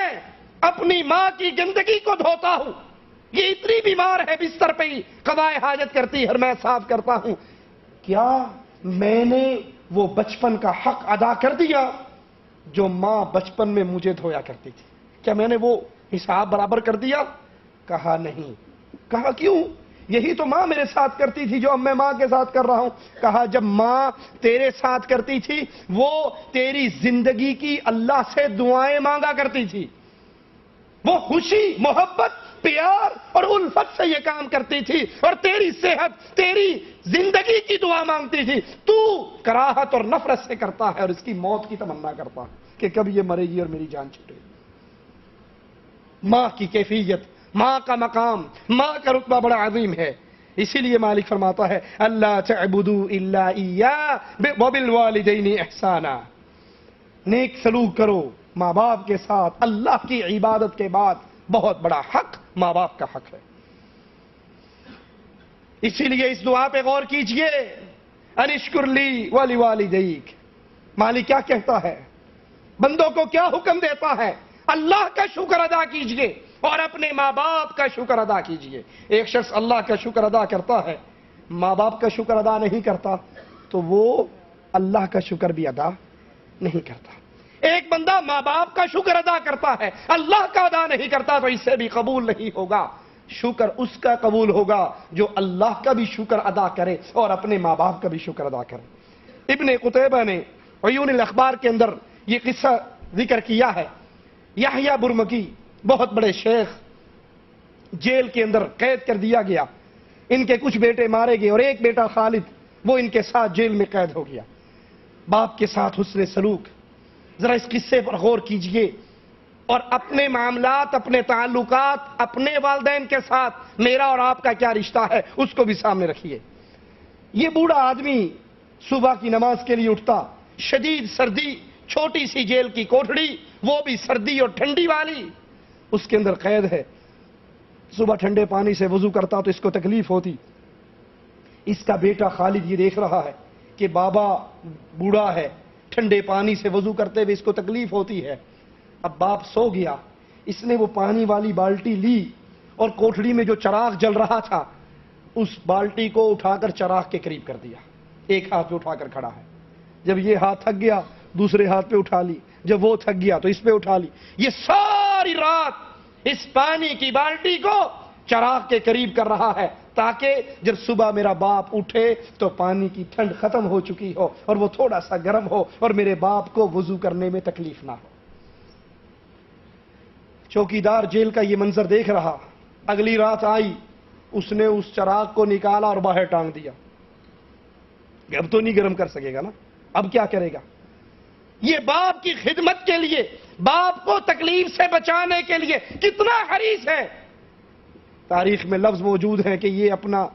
اپنی ماں کی گندگی کو دھوتا ہوں، یہ اتنی بیمار ہے بستر پہ ہی قضائے حاجت کرتی ہے اور میں صاف کرتا ہوں، کیا میں نے وہ بچپن کا حق ادا کر دیا جو ماں بچپن میں مجھے دھویا کرتی تھی؟ کیا میں نے وہ حساب برابر کر دیا؟ کہا نہیں۔ کہا کیوں؟ یہی تو ماں میرے ساتھ کرتی تھی جو اب میں ماں کے ساتھ کر رہا ہوں۔ کہا جب ماں تیرے ساتھ کرتی تھی وہ تیری زندگی کی اللہ سے دعائیں مانگا کرتی تھی، وہ خوشی، محبت، پیار اور الفت سے یہ کام کرتی تھی اور تیری صحت، تیری زندگی کی دعا مانگتی تھی، تو کراہت اور نفرت سے کرتا ہے اور اس کی موت کی تمنا کرتا ہے کہ کب یہ مرے گی اور میری جان چھوٹے گی۔ ماں کی کیفیت، ماں کا مقام، ماں کا رتبہ بڑا عظیم ہے۔ اسی لیے مالک فرماتا ہے اللہ تعبدوا الا ایہ وبالوالدین احسانا، نیک سلوک کرو ماں باپ کے ساتھ، اللہ کی عبادت کے بعد بہت بڑا حق ماں باپ کا حق ہے۔ اسی لیے اس دعا پہ غور کیجئے، ان اشکر لی ولوالدیک، مالک کیا کہتا ہے، بندوں کو کیا حکم دیتا ہے؟ اللہ کا شکر ادا کیجئے اور اپنے ماں باپ کا شکر ادا کیجئے۔ ایک شخص اللہ کا شکر ادا کرتا ہے، ماں باپ کا شکر ادا نہیں کرتا تو وہ اللہ کا شکر بھی ادا نہیں کرتا۔ ایک بندہ ماں باپ کا شکر ادا کرتا ہے، اللہ کا ادا نہیں کرتا تو اس سے بھی قبول نہیں ہوگا۔ شکر اس کا قبول ہوگا جو اللہ کا بھی شکر ادا کرے اور اپنے ماں باپ کا بھی شکر ادا کرے۔ ابن قتیبہ نے عیون الاخبار کے اندر یہ قصہ ذکر کیا ہے۔ یحییٰ برمکی بہت بڑے شیخ جیل کے اندر قید کر دیا گیا، ان کے کچھ بیٹے مارے گئے اور ایک بیٹا خالد وہ ان کے ساتھ جیل میں قید ہو گیا۔ باپ کے ساتھ حسن سلوک، ذرا اس قصے پر غور کیجئے۔ اور اپنے معاملات، اپنے تعلقات، اپنے والدین کے ساتھ میرا اور آپ کا کیا رشتہ ہے اس کو بھی سامنے رکھیے۔ یہ بوڑھا آدمی صبح کی نماز کے لیے اٹھتا، شدید سردی، چھوٹی سی جیل کی کوٹھڑی، وہ بھی سردی اور ٹھنڈی والی، اس کے اندر قید ہے۔ صبح ٹھنڈے پانی سے وضو کرتا تو اس کو تکلیف ہوتی۔ اس کا بیٹا خالد یہ دیکھ رہا ہے کہ بابا بوڑھا ہے، ٹھنڈے پانی سے وضو کرتے ہوئے اس کو تکلیف ہوتی ہے۔ اب باپ سو گیا، اس نے وہ پانی والی بالٹی لی اور کوٹھڑی میں جو چراغ جل رہا تھا اس بالٹی کو اٹھا کر چراغ کے قریب کر دیا۔ ایک ہاتھ پہ اٹھا کر کھڑا ہے، جب یہ ہاتھ تھک گیا دوسرے ہاتھ پہ اٹھا لی، جب وہ تھک گیا تو اس پہ اٹھا لی۔ یہ ساری رات اس پانی کی بالٹی کو چراغ کے قریب کر رہا ہے تاکہ جب صبح میرا باپ اٹھے تو پانی کی ٹھنڈ ختم ہو چکی ہو اور وہ تھوڑا سا گرم ہو اور میرے باپ کو وضو کرنے میں تکلیف نہ ہو۔ چوکیدار جیل کا یہ منظر دیکھ رہا، اگلی رات آئی، اس نے اس چراغ کو نکالا اور باہر ٹانگ دیا۔ اب تو نہیں گرم کر سکے گا نا، اب کیا کرے گا؟ یہ باپ کی خدمت کے لیے، باپ کو تکلیف سے بچانے کے لیے کتنا حریص ہے۔ تاریخ میں لفظ موجود ہے کہ یہ اپنا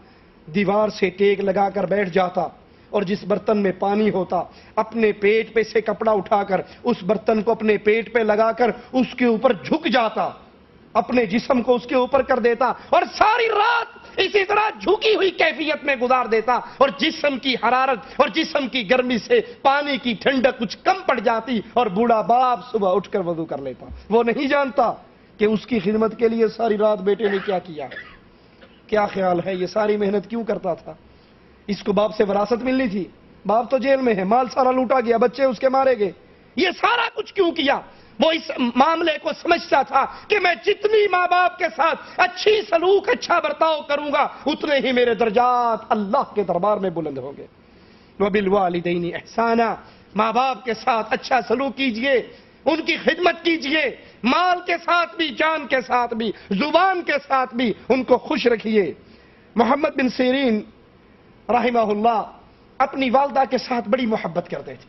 دیوار سے ٹیک لگا کر بیٹھ جاتا اور جس برتن میں پانی ہوتا اپنے پیٹ پہ سے کپڑا اٹھا کر اس برتن کو اپنے پیٹ پہ لگا کر اس کے اوپر جھک جاتا، اپنے جسم کو اس کے اوپر کر دیتا اور ساری رات اسی طرح جھکی ہوئی کیفیت میں گزار دیتا، اور جسم کی حرارت اور جسم کی گرمی سے پانی کی ٹھنڈک کچھ کم پڑ جاتی اور بوڑھا باپ صبح اٹھ کر وضو کر لیتا۔ وہ نہیں جانتا کہ اس کی خدمت کے لیے ساری رات بیٹے نے کیا کیا۔ کیا خیال ہے یہ ساری محنت کیوں کرتا تھا؟ اس کو باپ سے وراثت ملنی تھی، باپ تو جیل میں ہے، مال سارا لوٹا گیا، بچے اس کے مارے گئے، یہ سارا کچھ کیوں کیا؟ وہ اس معاملے کو سمجھتا تھا کہ میں جتنی ماں باپ کے ساتھ اچھی سلوک، اچھا برتاؤ کروں گا اتنے ہی میرے درجات اللہ کے دربار میں بلند ہوں گے۔ وَبِالْوَالِدَيْنِ احسانا، ماں باپ کے ساتھ اچھا سلوک کیجئے، ان کی خدمت کیجئے، مال کے ساتھ بھی، جان کے ساتھ بھی، زبان کے ساتھ بھی ان کو خوش رکھیے۔ محمد بن سیرین رحمہ اللہ اپنی والدہ کے ساتھ بڑی محبت کرتے تھے،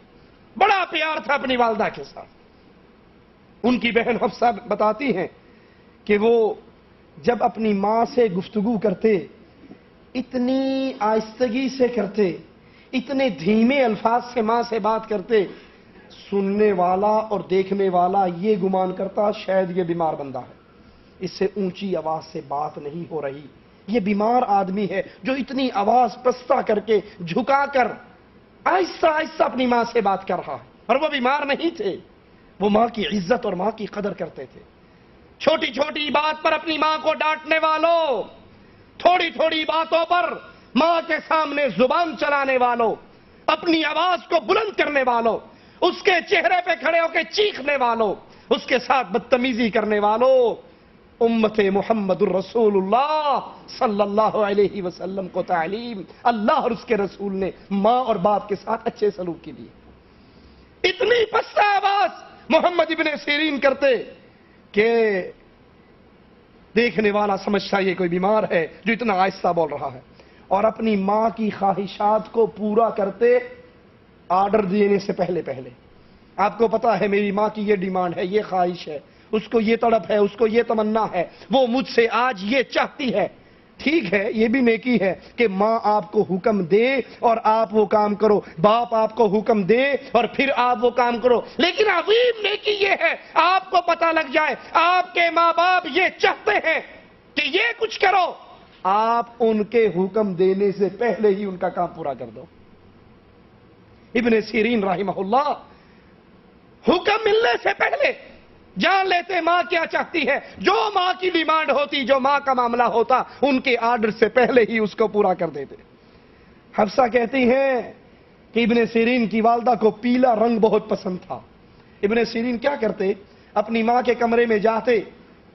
بڑا پیار تھا اپنی والدہ کے ساتھ۔ ان کی بہن حفصہ بتاتی ہیں کہ وہ جب اپنی ماں سے گفتگو کرتے اتنی آہستگی سے کرتے، اتنے دھیمے الفاظ سے ماں سے بات کرتے، سننے والا اور دیکھنے والا یہ گمان کرتا شاید یہ بیمار بندہ ہے، اس سے اونچی آواز سے بات نہیں ہو رہی، یہ بیمار آدمی ہے جو اتنی آواز پستہ کر کے جھکا کر آہستہ آہستہ اپنی ماں سے بات کر رہا ہے۔ اور وہ بیمار نہیں تھے، وہ ماں کی عزت اور ماں کی قدر کرتے تھے۔ چھوٹی چھوٹی بات پر اپنی ماں کو ڈانٹنے والوں، تھوڑی تھوڑی باتوں پر ماں کے سامنے زبان چلانے والوں، اپنی آواز کو بلند کرنے والوں، اس کے چہرے پہ کھڑے ہو کے چیخنے والوں، اس کے ساتھ بدتمیزی کرنے والوں، امت محمد الرسول اللہ صلی اللہ علیہ وسلم کو تعلیم اللہ اور اس کے رسول نے ماں اور باپ کے ساتھ اچھے سلوک کی دی۔ اتنی پستہ آواز محمد ابن سیرین کرتے کہ دیکھنے والا سمجھتا یہ کوئی بیمار ہے جو اتنا آہستہ بول رہا ہے، اور اپنی ماں کی خواہشات کو پورا کرتے آرڈر دینے سے پہلے پہلے۔ آپ کو پتا ہے میری ماں کی یہ ڈیمانڈ ہے، یہ خواہش ہے، اس کو یہ تڑپ ہے، اس کو یہ تمنا ہے، وہ مجھ سے آج یہ چاہتی ہے۔ ٹھیک ہے، یہ بھی نیکی ہے کہ ماں آپ کو حکم دے اور آپ وہ کام کرو، باپ آپ کو حکم دے اور پھر آپ وہ کام کرو، لیکن عظیم نیکی یہ ہے آپ کو پتہ لگ جائے آپ کے ماں باپ یہ چاہتے ہیں کہ یہ کچھ کرو، آپ ان کے حکم دینے سے پہلے ہی ان کا کام پورا کر دو۔ ابن سیرین رحمہ اللہ حکم ملنے سے پہلے جان لیتے ماں کیا چاہتی ہے، جو ماں کی ڈیمانڈ ہوتی، جو ماں کا معاملہ ہوتا، ان کے آرڈر سے پہلے ہی اس کو پورا کر دیتے۔ حفصہ کہتی ہیں کہ ابن سیرین کی والدہ کو پیلا رنگ بہت پسند تھا۔ ابن سیرین کیا کرتے، اپنی ماں کے کمرے میں جاتے،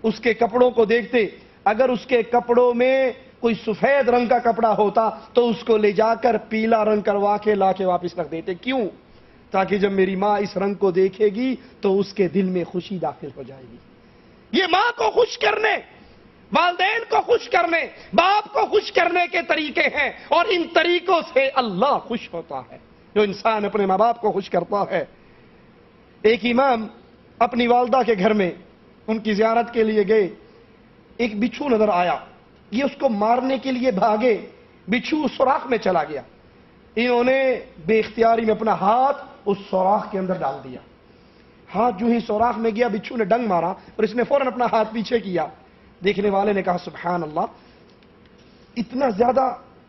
اس کے کپڑوں کو دیکھتے، اگر اس کے کپڑوں میں کوئی سفید رنگ کا کپڑا ہوتا تو اس کو لے جا کر پیلا رنگ کروا کے لا کے واپس رکھ دیتے۔ کیوں؟ تاکہ جب میری ماں اس رنگ کو دیکھے گی تو اس کے دل میں خوشی داخل ہو جائے گی۔ یہ ماں کو خوش کرنے، والدین کو خوش کرنے، باپ کو خوش کرنے کے طریقے ہیں، اور ان طریقوں سے اللہ خوش ہوتا ہے جو انسان اپنے ماں باپ کو خوش کرتا ہے۔ ایک امام اپنی والدہ کے گھر میں ان کی زیارت کے لیے گئے، ایک بچھو نظر آیا، یہ اس کو مارنے کے لیے بھاگے، بچھو اس سوراخ میں چلا گیا، انہوں نے بے اختیاری میں اپنا ہاتھ اس سوراخ کے اندر ڈال دیا، ہاتھ جو ہی سوراخ میں گیا بچھو نے ڈنگ مارا اور اس نے فوراً اپنا ہاتھ پیچھے کیا۔ دیکھنے والے نے کہا سبحان اللہ، اتنا زیادہ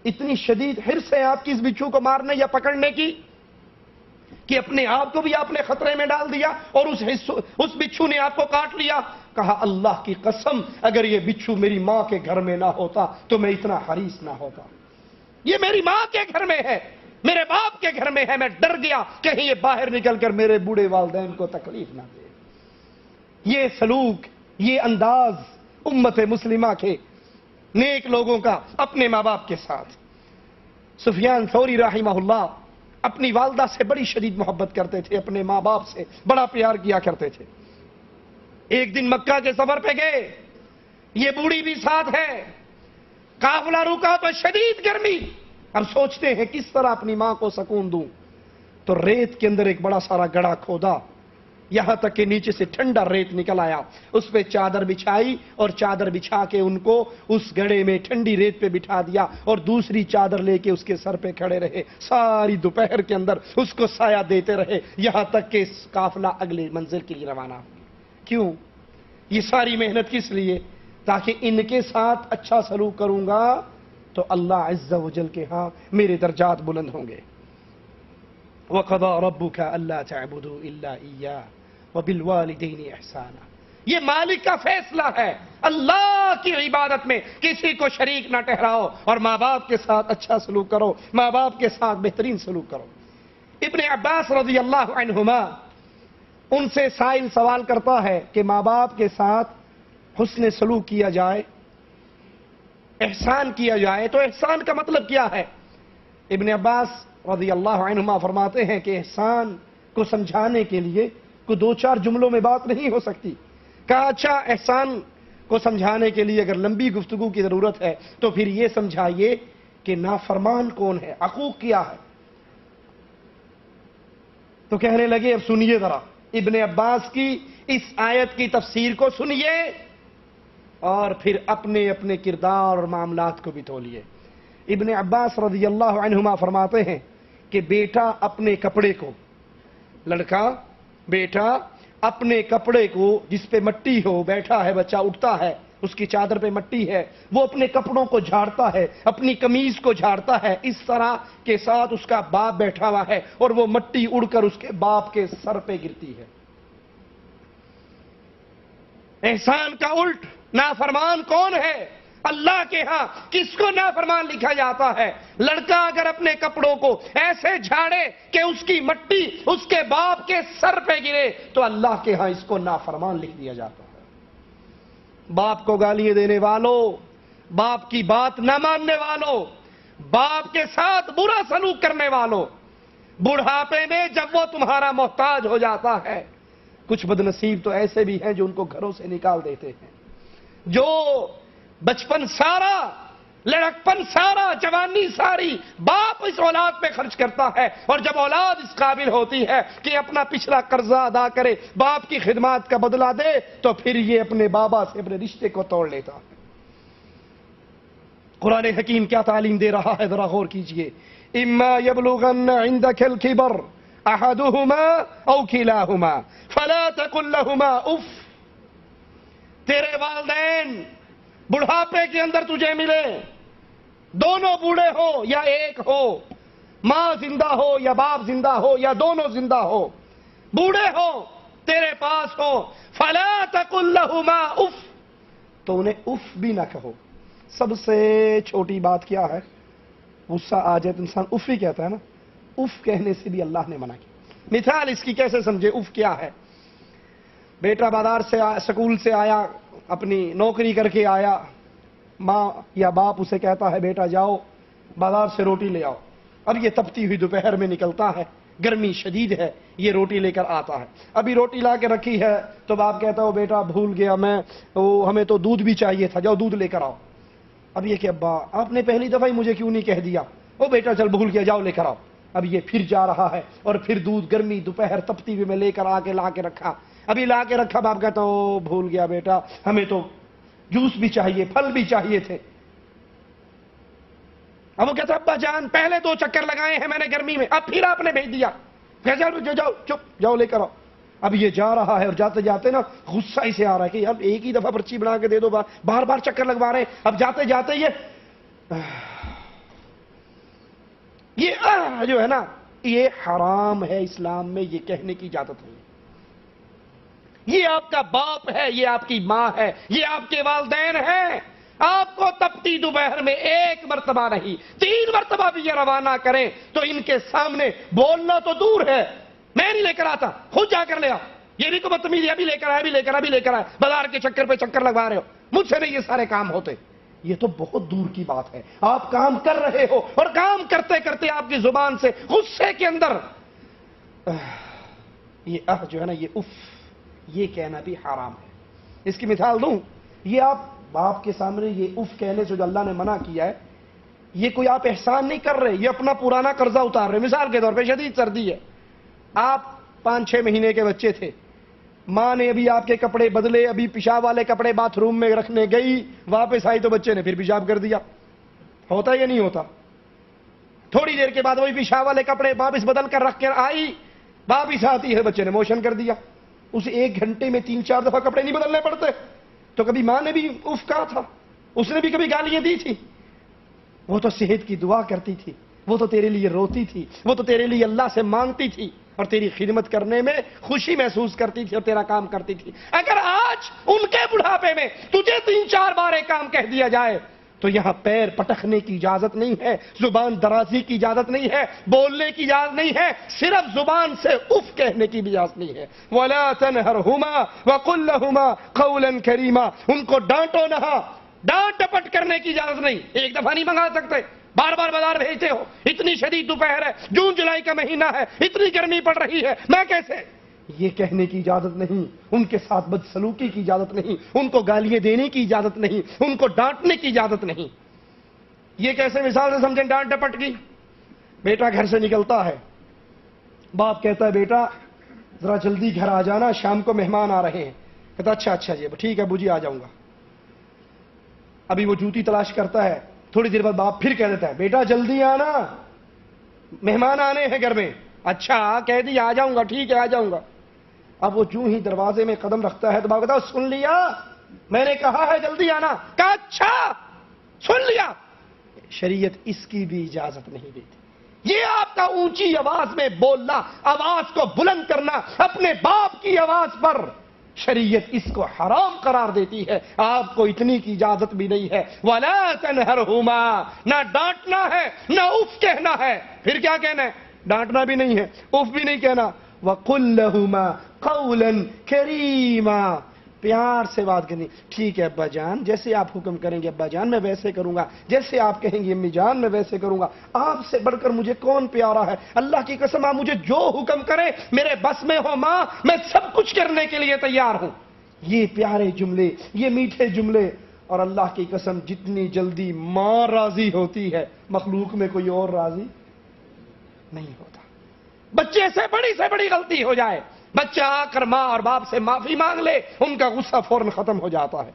اتنی شدید حرص ہے آپ کی اس بچھو کو مارنے یا پکڑنے کی کہ اپنے آپ کو بھی آپ نے خطرے میں ڈال دیا اور اس بچھو نے آپ کو کاٹ لیا۔ کہا اللہ کی قسم اگر یہ بچھو میری ماں کے گھر میں نہ ہوتا تو میں اتنا حریص نہ ہوتا، یہ میری ماں کے گھر میں ہے، میرے باپ کے گھر میں ہے، میں ڈر گیا کہیں یہ باہر نکل کر میرے بوڑھے والدین کو تکلیف نہ دے۔ یہ سلوک، یہ انداز امت مسلمہ کے نیک لوگوں کا اپنے ماں باپ کے ساتھ۔ سفیان ثوری رحمہ اللہ اپنی والدہ سے بڑی شدید محبت کرتے تھے، اپنے ماں باپ سے بڑا پیار کیا کرتے تھے۔ ایک دن مکہ کے سفر پہ گئے، یہ بوڑھی بھی ساتھ ہے، قافلہ رکا تو شدید گرمی، اب سوچتے ہیں کس طرح اپنی ماں کو سکون دوں، تو ریت کے اندر ایک بڑا سارا گڑھا کھودا، یہاں تک کہ نیچے سے ٹھنڈا ریت نکل آیا، اس پہ چادر بچھائی اور چادر بچھا کے ان کو اس گڑھے میں ٹھنڈی ریت پہ بٹھا دیا اور دوسری چادر لے کے اس کے سر پہ کھڑے رہے، ساری دوپہر کے اندر اس کو سایہ دیتے رہے یہاں تک کہ قافلہ اگلے منزل کے لیے روانہ ہو۔ کیوں یہ ساری محنت کس لیے؟ تاکہ ان کے ساتھ اچھا سلوک کروں گا تو اللہ عز و جل کے ہاں میرے درجات بلند ہوں گے۔ وَقَضَى رَبُّكَ أَلَّا تَعْبُدُوا إِلَّا إِيَّاهُ وَبِالْوَالِدَيْنِ إِحْسَانًا، یہ مالک کا فیصلہ ہے، اللہ کی عبادت میں کسی کو شریک نہ ٹھہراؤ اور ماں باپ کے ساتھ اچھا سلوک کرو، ماں باپ کے ساتھ بہترین سلوک کرو۔ ابن عباس رضی اللہ عنہما ان سے سائل سوال کرتا ہے کہ ماں باپ کے ساتھ حسن سلوک کیا جائے، احسان کیا جائے تو احسان کا مطلب کیا ہے؟ ابن عباس رضی اللہ عنہما فرماتے ہیں کہ احسان کو سمجھانے کے لیے کوئی دو چار جملوں میں بات نہیں ہو سکتی۔ کہا اچھا احسان کو سمجھانے کے لیے اگر لمبی گفتگو کی ضرورت ہے تو پھر یہ سمجھائیے کہ نافرمان کون ہے، عقوق کیا ہے۔ تو کہنے لگے اب سنیے ذرا ابن عباس کی اس آیت کی تفسیر کو سنیے اور پھر اپنے اپنے کردار اور معاملات کو بھی تولیے۔ ابن عباس رضی اللہ عنہما فرماتے ہیں کہ بیٹا اپنے کپڑے کو، لڑکا بیٹا اپنے کپڑے کو جس پہ مٹی ہو، بیٹھا ہے بچہ اٹھتا ہے اس کی چادر پہ مٹی ہے، وہ اپنے کپڑوں کو جھاڑتا ہے، اپنی قمیض کو جھاڑتا ہے، اس طرح کے ساتھ اس کا باپ بیٹھا ہوا ہے اور وہ مٹی اڑ کر اس کے باپ کے سر پہ گرتی ہے۔ احسان کا الٹ نافرمان کون ہے؟ اللہ کے ہاں کس کو نافرمان لکھا جاتا ہے؟ لڑکا اگر اپنے کپڑوں کو ایسے جھاڑے کہ اس کی مٹی اس کے باپ کے سر پہ گرے تو اللہ کے ہاں اس کو نافرمان لکھ دیا جاتا ہے۔ باپ کو گالیاں دینے والوں، باپ کی بات نہ ماننے والوں، باپ کے ساتھ برا سلوک کرنے والوں، بڑھاپے میں جب وہ تمہارا محتاج ہو جاتا ہے، کچھ بدنصیب تو ایسے بھی ہیں جو ان کو گھروں سے نکال دیتے ہیں، جو بچپن سارا، لڑکپن سارا، جوانی ساری باپ اس اولاد پہ خرچ کرتا ہے اور جب اولاد اس قابل ہوتی ہے کہ اپنا پچھلا قرضہ ادا کرے، باپ کی خدمات کا بدلہ دے، تو پھر یہ اپنے بابا سے اپنے رشتے کو توڑ لیتا ہے۔ قرآن حکیم کیا تعلیم دے رہا ہے ذرا غور کیجئے۔ اما یبلغن عندک الکبر احدہما او کلاہما فلا تقل لہما اف، تیرے والدین بڑھاپے کے اندر تجھے ملے، دونوں بوڑھے ہو یا ایک ہو، ماں زندہ ہو یا باپ زندہ ہو یا دونوں زندہ ہو، بوڑھے ہو تیرے پاس ہو، فلا تقل لہما اف، تو انہیں اف بھی نہ کہو۔ سب سے چھوٹی بات کیا ہے؟ غصہ آ جائے تو انسان اف ہی کہتا ہے نا، اف کہنے سے بھی اللہ نے منع کی۔ مثال اس کی کیسے سمجھے اف کیا ہے؟ بیٹا بازار سے سکول سے آیا، اپنی نوکری کر کے آیا، ماں یا باپ اسے کہتا ہے بیٹا جاؤ بازار سے روٹی لے آؤ، اب یہ تپتی ہوئی دوپہر میں نکلتا ہے، گرمی شدید ہے، یہ روٹی لے کر آتا ہے، ابھی روٹی لا کے رکھی ہے تو باپ کہتا ہے بیٹا بھول گیا میں، ہمیں تو دودھ بھی چاہیے تھا، جاؤ دودھ لے کر آؤ۔ اب یہ کہ ابا آپ نے پہلی دفعہ ہی مجھے کیوں نہیں کہہ دیا؟ وہ بیٹا چل بھول گیا جاؤ لے کر آؤ۔ اب یہ پھر جا رہا ہے اور پھر دودھ گرمی دوپہر تپتی ہوئی میں لے کر آ کے لا کے رکھا، ابھی لا کے رکھا، باپ کہتا او بھول گیا بیٹا، ہمیں تو جوس بھی چاہیے، پھل بھی چاہیے تھے۔ اب وہ کہتا ابا جان پہلے 2 چکر لگائے ہیں میں نے گرمی میں، اب پھر آپ نے بھیج دیا۔ جاؤ چپ جاؤ لے کر آؤ۔ اب یہ جا رہا ہے اور جاتے جاتے نا غصہ اسے آ رہا ہے کہ اب ایک ہی دفعہ پرچی بنا کے دے دو، بار بار چکر لگوا رہے ہیں۔ اب جاتے جاتے یہ جو ہے نا یہ حرام ہے، اسلام میں یہ کہنے کی اجازت نہیں۔ یہ آپ کا باپ ہے، یہ آپ کی ماں ہے، یہ آپ کے والدین ہیں۔ آپ کو تپتی دوپہر میں 1 مرتبہ نہیں 3 مرتبہ بھی یہ روانہ کریں تو ان کے سامنے بولنا تو دور ہے، میں نہیں لے کر آتا، خود جا کر لے آؤ۔ یہ بھی کو بدتمیزی، ابھی لے کر آئے، ابھی لے کر آئے، ابھی لے کر آئے، بازار کے چکر پہ چکر لگوا رہے ہو، مجھ سے نہیں یہ سارے کام ہوتے۔ یہ تو بہت دور کی بات ہے، آپ کام کر رہے ہو اور کام کرتے کرتے آپ کی زبان سے غصے کے اندر یہ جو ہے نا یہ اف، یہ کہنا بھی حرام ہے۔ اس کی مثال دوں، یہ آپ باپ کے سامنے یہ اف کہنے سے جو اللہ نے منع کیا ہے، یہ کوئی آپ احسان نہیں کر رہے، یہ اپنا پرانا قرضہ اتار رہے۔ مثال کے طور پہ شدید سردی ہے، آپ 5-6 مہینے کے بچے تھے، ماں نے ابھی آپ کے کپڑے بدلے، ابھی پیشاب والے کپڑے باتھ روم میں رکھنے گئی، واپس آئی تو بچے نے پھر پیشاب کر دیا۔ ہوتا یا نہیں ہوتا؟ تھوڑی دیر کے بعد وہی پیشاب والے کپڑے واپس بدل کر رکھ کر آئی، واپس آتی ہے بچے نے موشن کر دیا۔ اسے 1 گھنٹے میں 3-4 دفعہ کپڑے نہیں بدلنے پڑتے؟ تو کبھی ماں نے بھی اف کہا تھا، اس نے بھی کبھی گالیاں دی تھی؟ وہ تو صحت کی دعا کرتی تھی، وہ تو تیرے لیے روتی تھی، وہ تو تیرے لیے اللہ سے مانگتی تھی اور تیری خدمت کرنے میں خوشی محسوس کرتی تھی اور تیرا کام کرتی تھی۔ اگر آج ان کے بڑھاپے میں تجھے 3-4 بار ایک کام کہہ دیا جائے تو یہاں پیر پٹکنے کی اجازت نہیں ہے، زبان درازی کی اجازت نہیں ہے، بولنے کی اجازت نہیں ہے، صرف زبان سے اف کہنے کی بھی اجازت نہیں ہے۔ وَلَا تَنْهَرْهُمَا وَقُلْ لَهُمَا قَوْلًا كَرِيمًا، ان کو ڈانٹو نہ، ڈانٹ ڈپٹ کرنے کی اجازت نہیں، ایک دفعہ نہیں منگا سکتے، بار بار بازار بھیجتے ہو، اتنی شدید دوپہر ہے، جون جولائی کا مہینہ ہے، اتنی گرمی پڑ رہی ہے، میں کیسے؟ یہ کہنے کی اجازت نہیں، ان کے ساتھ بدسلوکی کی اجازت نہیں، ان کو گالیاں دینے کی اجازت نہیں، ان کو ڈانٹنے کی اجازت نہیں۔ یہ کیسے مثال سے سمجھیں ڈانٹ ڈپٹ کی؟ بیٹا گھر سے نکلتا ہے، باپ کہتا ہے بیٹا ذرا جلدی گھر آ جانا، شام کو مہمان آ رہے ہیں۔ کہتا اچھا جی ٹھیک ہے ابو جی آ جاؤں گا۔ ابھی وہ جوتی تلاش کرتا ہے، تھوڑی دیر بعد باپ پھر کہہ دیتا ہے بیٹا جلدی آنا، مہمان آنے ہیں گھر میں۔ اچھا کہہ دی آ جاؤں گا، ٹھیک ہے آ جاؤں گا۔ اب وہ جو ہی دروازے میں قدم رکھتا ہے تو باپ کہتا ہے سن لیا میں نے کہا ہے جلدی آنا؟ کہا اچھا سن لیا۔ شریعت اس کی بھی اجازت نہیں دیتی۔ یہ آپ کا اونچی آواز میں بولنا، آواز کو بلند کرنا اپنے باپ کی آواز پر، شریعت اس کو حرام قرار دیتی ہے، آپ کو اتنی کی اجازت بھی نہیں ہے۔ وَلَا تَنْهَرْهُمَا، نہ ڈانٹنا ہے نہ اف کہنا ہے۔ پھر کیا کہنا ہے؟ ڈانٹنا بھی نہیں ہے، اف بھی نہیں کہنا۔ وَقُلْ لَهُمَا قَوْلًا كَرِيمًا، پیار سے بات کرنی۔ ٹھیک ہے ابا جان، جیسے آپ حکم کریں گے ابا جان میں ویسے کروں گا، جیسے آپ کہیں گے امی جان میں ویسے کروں گا، آپ سے بڑھ کر مجھے کون پیارا ہے؟ اللہ کی قسم آپ مجھے جو حکم کرے میرے بس میں ہو ماں، میں سب کچھ کرنے کے لیے تیار ہوں۔ یہ پیارے جملے، یہ میٹھے جملے، اور اللہ کی قسم جتنی جلدی ماں راضی ہوتی ہے مخلوق میں کوئی اور راضی نہیں ہوتا۔ بچے سے بڑی غلطی ہو جائے، بچہ آ کر ماں اور باپ سے معافی مانگ لے، ان کا غصہ فوراً ختم ہو جاتا ہے۔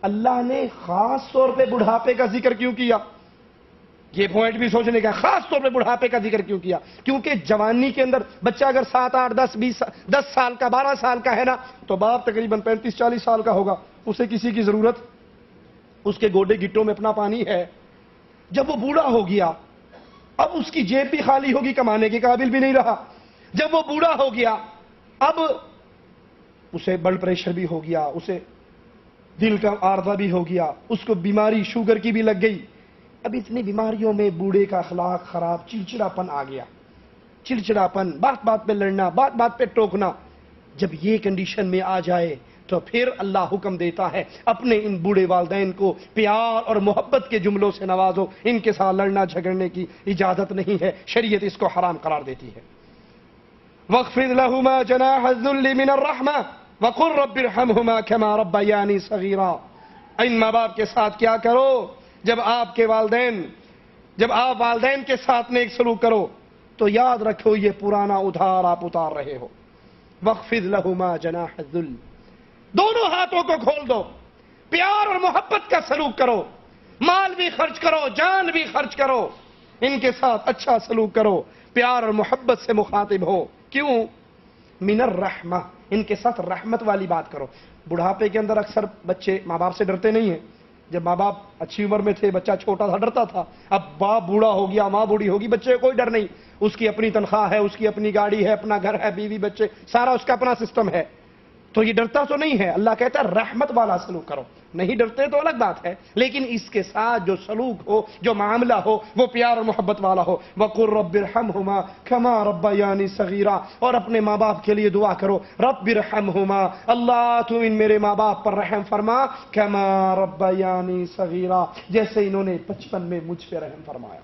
اللہ نے خاص طور پہ بڑھاپے کا ذکر کیوں کیا؟ یہ پوائنٹ بھی سوچنے کا، خاص طور پہ بڑھاپے کا ذکر کیوں کیا؟ کیونکہ جوانی کے اندر بچہ اگر 7, 8, 10 سال کا 12 سال کا ہے نا تو باپ تقریباً 35-40 سال کا ہوگا، اسے کسی کی ضرورت، اس کے گوڈے گٹوں میں اپنا پانی ہے۔ جب وہ بوڑھا ہو گیا اب اس کی جیب بھی خالی ہوگی، کمانے کے قابل بھی نہیں رہا۔ جب وہ بوڑھا ہو گیا اب اسے بلڈ پریشر بھی ہو گیا، اسے دل کا عارضہ بھی ہو گیا، اس کو بیماری شوگر کی بھی لگ گئی۔ اب اتنی بیماریوں میں بوڑھے کا اخلاق خراب، چڑچڑاپن آ گیا، چڑچڑاپن، بات بات پہ لڑنا، بات بات پہ ٹوکنا۔ جب یہ کنڈیشن میں آ جائے تو پھر اللہ حکم دیتا ہے اپنے ان بوڑھے والدین کو پیار اور محبت کے جملوں سے نوازو، ان کے ساتھ لڑنا جھگڑنے کی اجازت نہیں ہے، شریعت اس کو حرام قرار دیتی ہے۔ وَاخْفِضْ لَهُمَا جَنَاحَ الذُّلِّ مِنَ الرَّحْمَةِ وَقُلْ رَبِّ ارْحَمْهُمَا كَمَا رَبَّيَانِي صَغِيرًا۔ ان ماں باپ کے ساتھ کیا کرو جب آپ والدین کے ساتھ نیک سلوک کرو تو یاد رکھو یہ پرانا ادھار آپ اتار رہے ہو، وَاخْفِضْ لَهُمَا جَنَاحَ الذُّلِّ، دونوں ہاتھوں کو کھول دو، پیار اور محبت کا سلوک کرو، مال بھی خرچ کرو، جان بھی خرچ کرو، ان کے ساتھ اچھا سلوک کرو، پیار اور محبت سے مخاطب ہو۔ کیوں؟ من الرحمہ، ان کے ساتھ رحمت والی بات کرو۔ بڑھاپے کے اندر اکثر بچے ماں باپ سے ڈرتے نہیں ہیں۔ جب ماں باپ اچھی عمر میں تھے بچہ چھوٹا تھا ڈرتا تھا، اب باپ بوڑھا ہو گیا، ماں بوڑھی ہوگی، بچے کوئی ڈر نہیں، اس کی اپنی تنخواہ ہے، اس کی اپنی گاڑی ہے، اپنا گھر ہے، بیوی بچے، سارا اس کا اپنا سسٹم ہے، تو یہ ڈرتا تو نہیں ہے۔ اللہ کہتا ہے رحمت والا سلوک کرو۔ نہیں ڈرتے تو الگ بات ہے، لیکن اس کے ساتھ جو سلوک ہو، جو معاملہ ہو، وہ پیار اور محبت والا ہو۔ وَقُلْ رَبِّ ارْحَمْهُمَا كَمَا رَبَّيَانِي صَغِيرًا، اور اپنے ماں باپ کے لیے دعا کرو، رب ارحمہما، اللہ تو ان میرے ماں باپ پر رحم فرما، كَمَا رَبَّيَانِي صَغِيرًا، جیسے انہوں نے بچپن میں مجھ پہ رحم فرمایا۔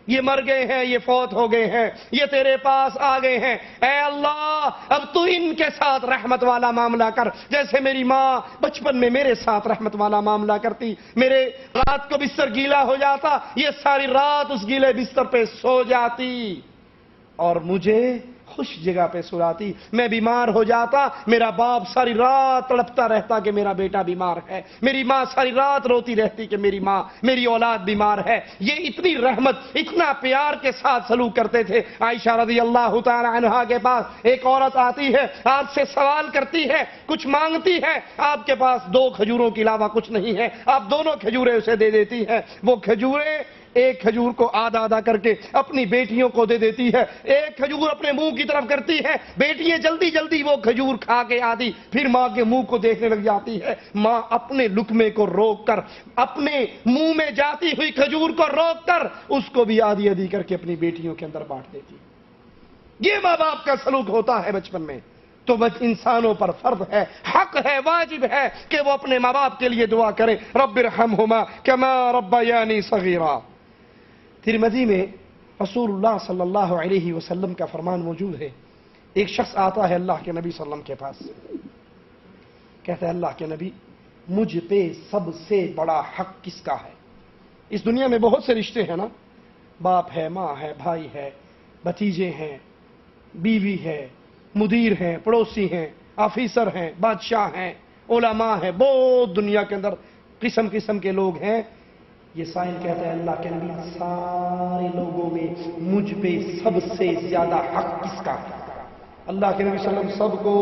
یہ مر گئے ہیں، یہ فوت ہو گئے ہیں، یہ تیرے پاس آ گئے ہیں، اے اللہ اب تو ان کے ساتھ رحمت والا معاملہ کر، جیسے میری ماں بچپن میں میرے ساتھ رحمت والا معاملہ کرتی، میرے رات کو بستر گیلا ہو جاتا، یہ ساری رات اس گیلے بستر پہ سو جاتی اور مجھے خوش جگہ پہ سلاتی، میں بیمار ہو جاتا، میرا باپ ساری رات تڑپتا رہتا کہ میرا بیٹا بیمار ہے، میری ماں ساری رات روتی رہتی کہ میری اولاد بیمار ہے۔ یہ اتنی رحمت، اتنا پیار کے ساتھ سلوک کرتے تھے۔ عائشہ رضی اللہ تعالی عنہا کے پاس ایک عورت آتی ہے، آپ سے سوال کرتی ہے، کچھ مانگتی ہے، آپ کے پاس 2 کھجوروں کے علاوہ کچھ نہیں ہے، آپ دونوں کھجوریں اسے دے دیتی ہیں، وہ کھجوریں ایک کھجور کو آدھا آدھا کر کے اپنی بیٹیوں کو دے دیتی ہے، ایک کھجور اپنے منہ کی طرف کرتی ہے، بیٹیاں جلدی جلدی وہ کھجور کھا کے آتی، پھر ماں کے منہ کو دیکھنے لگ جاتی ہے، ماں اپنے لقمے کو روک کر، اپنے منہ میں جاتی ہوئی کھجور کو روک کر اس کو بھی آدھی آدھی کر کے اپنی بیٹیوں کے اندر بانٹ دیتی۔ یہ ماں باپ کا سلوک ہوتا ہے بچپن میں، تو بس انسانوں پر فرض ہے، حق ہے، واجب ہے کہ وہ اپنے ماں باپ کے لیے دعا کریں، رب ارحمہما کما ربیانی صغیرا۔ ترمذی میں رسول اللہ صلی اللہ علیہ وسلم کا فرمان موجود ہے، ایک شخص آتا ہے اللہ کے نبی صلی اللہ علیہ وسلم کے پاس، کہتا ہے اللہ کے نبی مجھ پہ سب سے بڑا حق کس کا ہے؟ اس دنیا میں بہت سے رشتے ہیں نا، باپ ہے، ماں ہے، بھائی ہے، بھتیجے ہیں، بیوی ہے، مدیر ہیں، پڑوسی ہیں، آفیسر ہیں، بادشاہ ہیں، علماء ہیں، بہت دنیا کے اندر قسم قسم کے لوگ ہیں۔ یہ سائل کہتا ہے اللہ کے نبی سارے لوگوں میں مجھ پہ سب سے زیادہ حق کس کا ہے؟ اللہ کے نبی صلی اللہ علیہ وسلم سب کو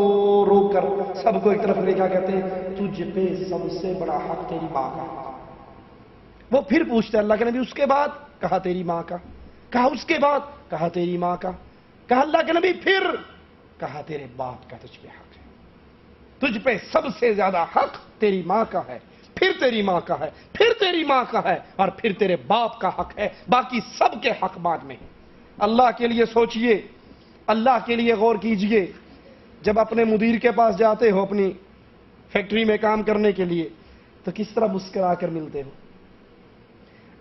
روک کر سب کو ایک طرف لے کر کہتے ہیں تجھ پہ سب سے بڑا حق تیری ماں کا۔ وہ پھر پوچھتے ہیں اللہ کے نبی اس کے بعد؟ کہا تیری ماں کا۔ کہا اس کے بعد؟ کہا تیری ماں کا۔ کہا اللہ کے نبی پھر؟ کہا تیرے باپ کا تجھ پہ حق ہے، تجھ پہ سب سے زیادہ حق تیری ماں کا ہے، پھر تیری ماں کا ہے، پھر تیری ماں کا ہے، اور پھر تیرے باپ کا حق ہے، باقی سب کے حق بعد میں ہیں۔ اللہ کے لیے سوچئے، اللہ کے لیے غور کیجئے، جب اپنے مدیر کے پاس جاتے ہو اپنی فیکٹری میں کام کرنے کے لیے تو کس طرح مسکرا کر ملتے ہو؟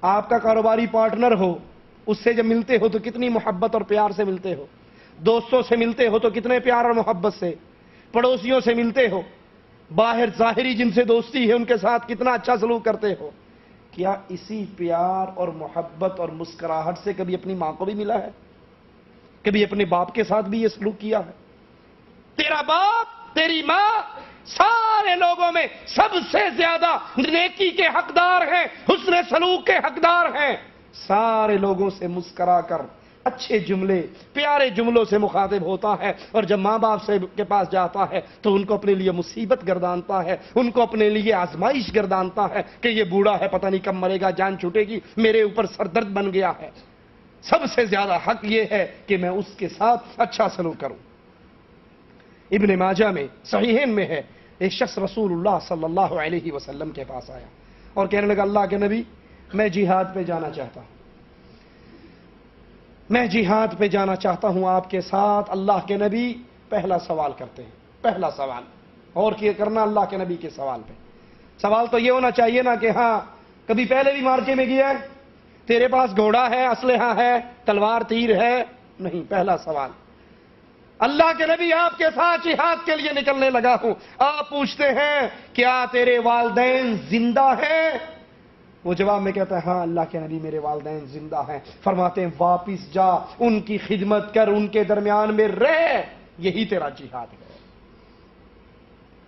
آپ کا کاروباری پارٹنر ہو، اس سے جب ملتے ہو تو کتنی محبت اور پیار سے ملتے ہو، دوستوں سے ملتے ہو تو کتنے پیار اور محبت سے، پڑوسیوں سے ملتے ہو، باہر ظاہری جن سے دوستی ہے ان کے ساتھ کتنا اچھا سلوک کرتے ہو۔ کیا اسی پیار اور محبت اور مسکراہٹ سے کبھی اپنی ماں کو بھی ملا ہے؟ کبھی اپنے باپ کے ساتھ بھی یہ سلوک کیا ہے؟ تیرا باپ، تیری ماں سارے لوگوں میں سب سے زیادہ نیکی کے حقدار ہیں، حسن سلوک کے حقدار ہیں، سارے لوگوں سے مسکرا کر اچھے جملے، پیارے جملوں سے مخاطب ہوتا ہے، اور جب ماں باپ سے کے پاس جاتا ہے تو ان کو اپنے لیے مصیبت گردانتا ہے، ان کو اپنے لیے آزمائش گردانتا ہے کہ یہ بوڑھا ہے پتہ نہیں کب مرے گا، جان چھوٹے گی، میرے اوپر سر درد بن گیا ہے۔ سب سے زیادہ حق یہ ہے کہ میں اس کے ساتھ اچھا سلوک کروں۔ ابن ماجہ میں صحیحین میں ہے، ایک شخص رسول اللہ صلی اللہ علیہ وسلم کے پاس آیا اور کہنے لگا اللہ کے نبی میں جہاد پہ جانا چاہتا ہوں، میں جہاد پہ جانا چاہتا ہوں آپ کے ساتھ۔ اللہ کے نبی پہلا سوال کرتے ہیں، پہلا سوال اور کیا کرنا اللہ کے نبی کے سوال پہ؟ سوال تو یہ ہونا چاہیے نا کہ ہاں کبھی پہلے بھی مارکے میں گیا ہے، تیرے پاس گھوڑا ہے، اسلحہ ہے، تلوار تیر ہے؟ نہیں، پہلا سوال اللہ کے نبی آپ کے ساتھ جہاد کے لیے نکلنے لگا ہوں، آپ پوچھتے ہیں کیا تیرے والدین زندہ ہیں؟ وہ جواب میں کہتا ہے ہاں اللہ کے نبی میرے والدین زندہ ہیں۔ فرماتے ہیں واپس جا، ان کی خدمت کر، ان کے درمیان میں رہ، یہی تیرا جہاد ہے.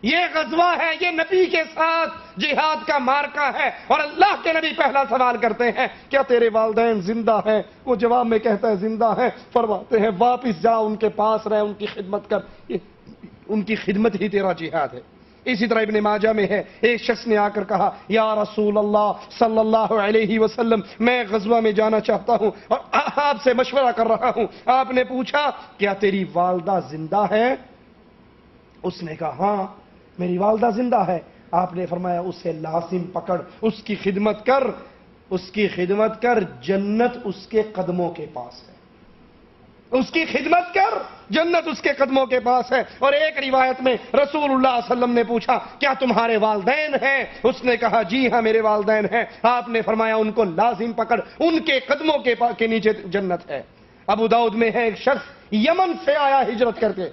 یہ غزوہ ہے, یہ نبی کے ساتھ جہاد کا مارکا ہے. اور اللہ کے نبی پہلا سوال کرتے ہیں کیا تیرے والدین زندہ ہیں؟ وہ جواب میں کہتا ہے زندہ ہیں. فرماتے ہیں واپس جا, ان کے پاس رہ, ان کی خدمت کر, ان کی خدمت ہی تیرا جہاد ہے. اسی طرح ابن ماجہ میں ہے, ایک شخص نے آ کر کہا یا رسول اللہ صلی اللہ علیہ وسلم, میں غزوہ میں جانا چاہتا ہوں اور آپ سے مشورہ کر رہا ہوں. آپ نے پوچھا کیا تیری والدہ زندہ ہے؟ اس نے کہا ہاں میری والدہ زندہ ہے. آپ نے فرمایا اسے لازم پکڑ, اس کی خدمت کر, اس کی خدمت کر, جنت اس کے قدموں کے پاس ہے. اس کی خدمت کر, جنت اس کے قدموں کے پاس ہے. اور ایک روایت میں رسول اللہ صلی اللہ علیہ وسلم نے پوچھا کیا تمہارے والدین ہیں؟ اس نے کہا جی ہاں میرے والدین ہیں. آپ نے فرمایا ان کو لازم پکڑ, ان کے قدموں کے نیچے جنت ہے. ابو داؤد میں ہے ایک شخص یمن سے آیا ہجرت کر کے,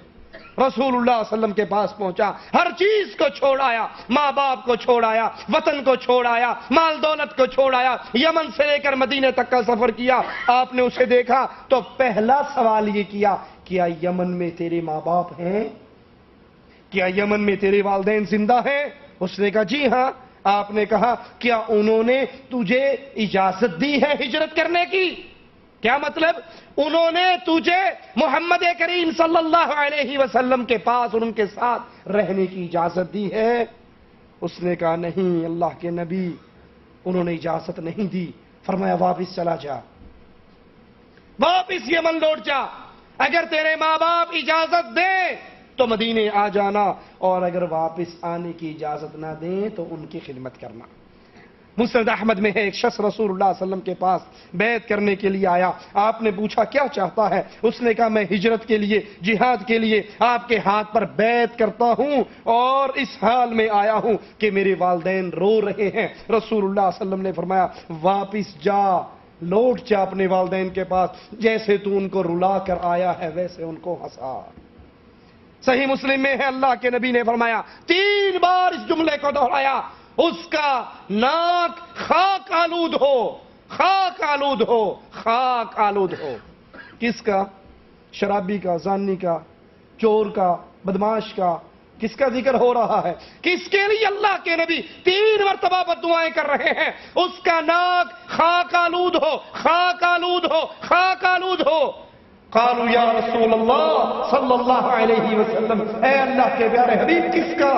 رسول اللہ صلی اللہ علیہ وسلم کے پاس پہنچا, ہر چیز کو چھوڑ آیا, ماں باپ کو چھوڑ آیا, وطن کو چھوڑ آیا, مال دولت کو چھوڑ آیا, یمن سے لے کر مدینے تک کا سفر کیا. آپ نے اسے دیکھا تو پہلا سوال یہ کیا کیا یمن میں تیرے ماں باپ ہیں؟ کیا یمن میں تیرے والدین زندہ ہیں؟ اس نے کہا جی ہاں. آپ نے کہا کیا انہوں نے تجھے اجازت دی ہے ہجرت کرنے کی؟ کیا مطلب؟ انہوں نے تجھے محمد کریم صلی اللہ علیہ وسلم کے پاس اور ان کے ساتھ رہنے کی اجازت دی ہے؟ اس نے کہا نہیں اللہ کے نبی, انہوں نے اجازت نہیں دی. فرمایا واپس چلا جا, واپس یمن لوٹ جا. اگر تیرے ماں باپ اجازت دیں تو مدینے آ جانا, اور اگر واپس آنے کی اجازت نہ دیں تو ان کی خدمت کرنا. مسند احمد میں ہے ایک شخص رسول اللہ صلی اللہ علیہ وسلم کے پاس بیعت کرنے کے لیے آیا. آپ نے پوچھا کیا چاہتا ہے؟ اس نے کہا میں ہجرت کے لیے, جہاد کے لیے آپ کے ہاتھ پر بیعت کرتا ہوں, اور اس حال میں آیا ہوں کہ میرے والدین رو رہے ہیں. رسول اللہ صلی اللہ علیہ وسلم نے فرمایا واپس جا, لوٹ جا اپنے والدین کے پاس, جیسے تو ان کو رلا کر آیا ہے ویسے ان کو ہنسا. صحیح مسلم میں ہے اللہ کے نبی نے فرمایا, 3 بار اس جملے کو دہرایا, اس کا ناک خاک آلود ہو, خاک آلود ہو, خاک آلود ہو. کس کا؟ شرابی کا, زانی کا, چور کا, بدماش کا. کس کا ذکر ہو رہا ہے؟ کس کے لیے اللہ کے نبی 3 مرتبہ بددعائیں کر رہے ہیں؟ اس کا ناک خاک آلود ہو, خاک آلود ہو, خاک آلود ہو. قالوا یا رسول اللہ صلی اللہ علیہ وسلم, اے اللہ کے پیارے حبیب کس کا؟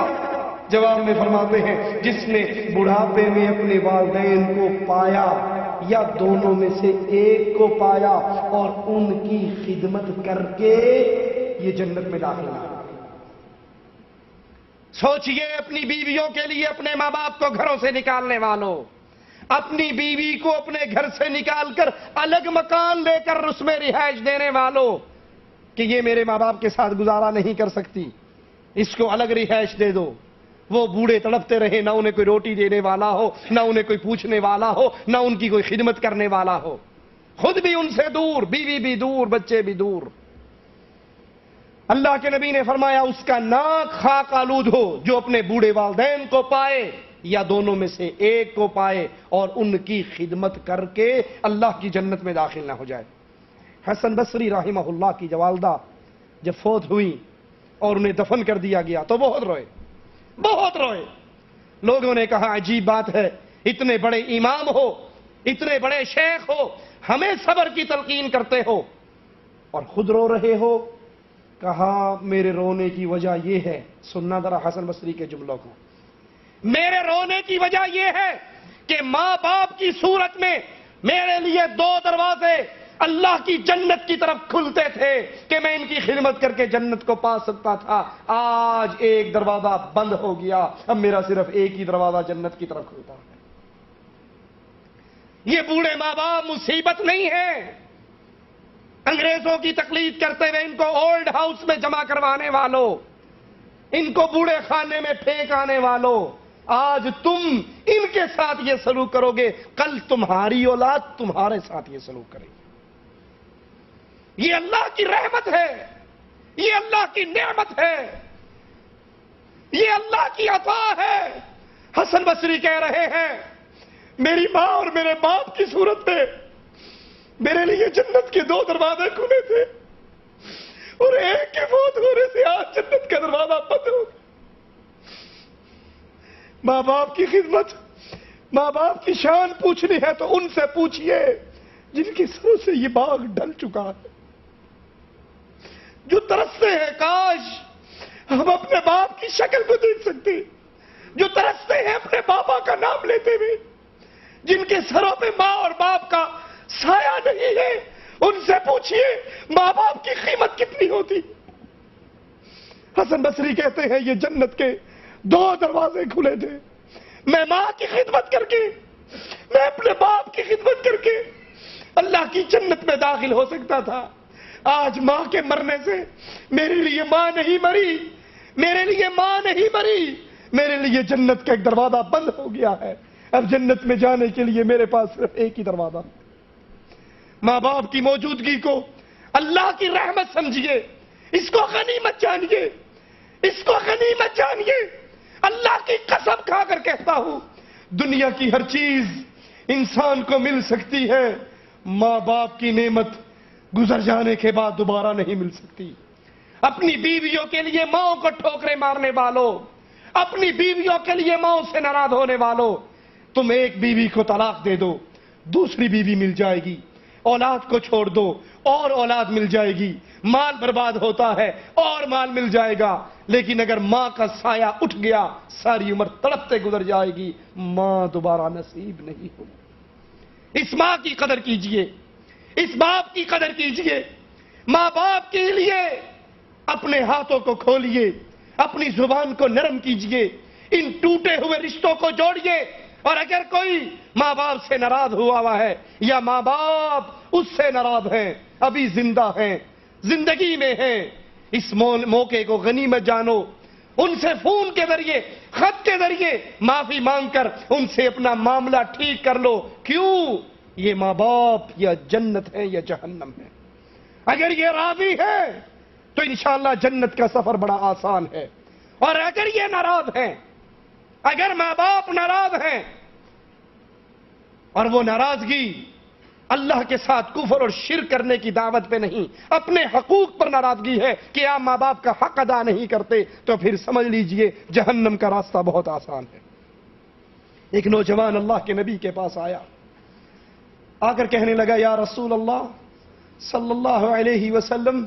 جواب میں فرماتے ہیں جس نے بڑھاپے میں اپنے والدین کو پایا یا دونوں میں سے ایک کو پایا اور ان کی خدمت کر کے یہ جنت میں داخل ہوا. سوچئے اپنی بیویوں کے لیے اپنے ماں باپ کو گھروں سے نکالنے والوں, اپنی بیوی کو اپنے گھر سے نکال کر الگ مکان لے کر اس میں رہائش دینے والوں, کہ یہ میرے ماں باپ کے ساتھ گزارا نہیں کر سکتی, اس کو الگ رہائش دے دو. وہ بوڑھے تڑپتے رہے, نہ انہیں کوئی روٹی دینے والا ہو, نہ انہیں کوئی پوچھنے والا ہو, نہ ان کی کوئی خدمت کرنے والا ہو, خود بھی ان سے دور, بیوی بھی دور, بچے بھی دور. اللہ کے نبی نے فرمایا اس کا ناک خاک آلود ہو جو اپنے بوڑھے والدین کو پائے یا دونوں میں سے ایک کو پائے اور ان کی خدمت کر کے اللہ کی جنت میں داخل نہ ہو جائے. حسن بصری رحمہ اللہ کی جو والدہ جب فوت ہوئی اور انہیں دفن کر دیا گیا تو بہت روئے, بہت روئے. لوگوں نے کہا عجیب بات ہے, اتنے بڑے امام ہو, اتنے بڑے شیخ ہو, ہمیں صبر کی تلقین کرتے ہو اور خود رو رہے ہو. کہا میرے رونے کی وجہ یہ ہے, سننا ذرا حسن بصری کے جملوں کو, میرے رونے کی وجہ یہ ہے کہ ماں باپ کی صورت میں میرے لیے 2 دروازے اللہ کی جنت کی طرف کھلتے تھے کہ میں ان کی خدمت کر کے جنت کو پا سکتا تھا. آج ایک دروازہ بند ہو گیا, اب میرا صرف ایک ہی دروازہ جنت کی طرف کھلتا ہے. یہ بوڑھے ماں باپ مصیبت نہیں ہے. انگریزوں کی تقلید کرتے ہوئے ان کو اولڈ ہاؤس میں جمع کروانے والوں, ان کو بوڑھے خانے میں پھینک آنے والوں, آج تم ان کے ساتھ یہ سلوک کرو گے, کل تمہاری اولاد تمہارے ساتھ یہ سلوک کرے گی. یہ اللہ کی رحمت ہے, یہ اللہ کی نعمت ہے, یہ اللہ کی عطا ہے. حسن بصری کہہ رہے ہیں میری ماں اور میرے باپ کی صورت میں میرے لیے جنت کے 2 دروازے کھلے تھے, اور ایک کے فوت ہونے سے آج جنت کا دروازہ بند ہو گیا۔ ماں باپ کی خدمت، ماں باپ کی شان پوچھنی ہے تو ان سے پوچھئے جن کے سروں سے یہ باغ ڈھل چکا ہے، جو ترستے ہیں کاش ہم اپنے باپ کی شکل کو دیکھ سکتے، جو ترستے ہیں اپنے بابا کا نام لیتے ہوئے، جن کے سروں پہ ماں اور باپ کا سایہ نہیں ہے، ان سے پوچھئے ماں باپ کی قیمت کتنی ہوتی۔ حسن بصری کہتے ہیں یہ جنت کے 2 دروازے کھلے تھے، میں ماں کی خدمت کر کے، میں اپنے باپ کی خدمت کر کے اللہ کی جنت میں داخل ہو سکتا تھا۔ آج ماں کے مرنے سے میرے لیے ماں نہیں مری، میرے لیے ماں نہیں مری، میرے لیے جنت کا ایک دروازہ بند ہو گیا ہے۔ اب جنت میں جانے کے لیے میرے پاس صرف ایک ہی دروازہ۔ ماں باپ کی موجودگی کو اللہ کی رحمت سمجھیے، اس کو غنیمت جانیے، اس کو غنیمت جانیے۔ اللہ کی قسم کھا کر کہتا ہوں، دنیا کی ہر چیز انسان کو مل سکتی ہے، ماں باپ کی نعمت گزر جانے کے بعد دوبارہ نہیں مل سکتی۔ اپنی بیویوں کے لیے ماں کو ٹھوکریں مارنے والوں، اپنی بیویوں کے لیے ماں سے ناراض ہونے والوں، تم ایک بیوی کو طلاق دے دو، دوسری بیوی مل جائے گی، اولاد کو چھوڑ دو اور اولاد مل جائے گی، مال برباد ہوتا ہے اور مال مل جائے گا، لیکن اگر ماں کا سایہ اٹھ گیا ساری عمر تڑپتے گزر جائے گی، ماں دوبارہ نصیب نہیں ہوگی۔ اس ماں کی قدر کیجئے، اس باپ کی قدر کیجئے۔ ماں باپ کے لیے اپنے ہاتھوں کو کھولیے، اپنی زبان کو نرم کیجئے، ان ٹوٹے ہوئے رشتوں کو جوڑیے، اور اگر کوئی ماں باپ سے ناراض ہوا ہے یا ماں باپ اس سے ناراض ہیں، ابھی زندہ ہیں، زندگی میں ہیں، اس موقع کو غنیمت جانو، ان سے فون کے ذریعے، خط کے ذریعے معافی مانگ کر ان سے اپنا معاملہ ٹھیک کر لو۔ کیوں؟ یہ ماں باپ یا جنت ہے یا جہنم ہے۔ اگر یہ راضی ہے تو انشاءاللہ جنت کا سفر بڑا آسان ہے، اور اگر یہ ناراض ہیں، اگر ماں باپ ناراض ہیں، اور وہ ناراضگی اللہ کے ساتھ کفر اور شرک کرنے کی دعوت پہ نہیں، اپنے حقوق پر ناراضگی ہے کہ آپ ماں باپ کا حق ادا نہیں کرتے، تو پھر سمجھ لیجئے جہنم کا راستہ بہت آسان ہے۔ ایک نوجوان اللہ کے نبی کے پاس آیا، آ کر کہنے لگا یا رسول اللہ صلی اللہ علیہ وسلم،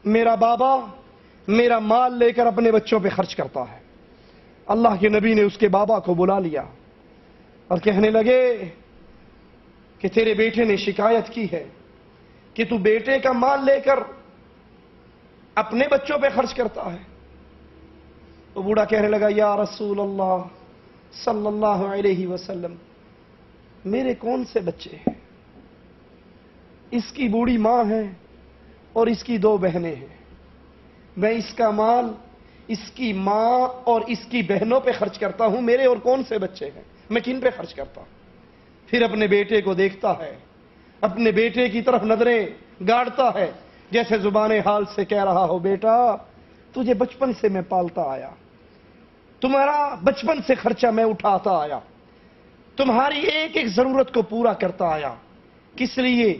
میرا بابا میرا مال لے کر اپنے بچوں پہ خرچ کرتا ہے۔ اللہ کے نبی نے اس کے بابا کو بلا لیا اور کہنے لگے کہ تیرے بیٹے نے شکایت کی ہے کہ تو بیٹے کا مال لے کر اپنے بچوں پہ خرچ کرتا ہے۔ وہ بوڑھا کہنے لگا یا رسول اللہ صلی اللہ علیہ وسلم، میرے کون سے بچے ہیں؟ اس کی بوڑھی ماں ہے اور اس کی 2 بہنیں ہیں، میں اس کا مال اس کی ماں اور اس کی بہنوں پہ خرچ کرتا ہوں، میرے اور کون سے بچے ہیں، میں کن پہ خرچ کرتا ہوں؟ پھر اپنے بیٹے کو دیکھتا ہے، اپنے بیٹے کی طرف نظریں گاڑتا ہے، جیسے زبان حال سے کہہ رہا ہو بیٹا تجھے بچپن سے میں پالتا آیا، تمہارا بچپن سے خرچہ میں اٹھاتا آیا، تمہاری ایک ایک ضرورت کو پورا کرتا آیا، کس لیے؟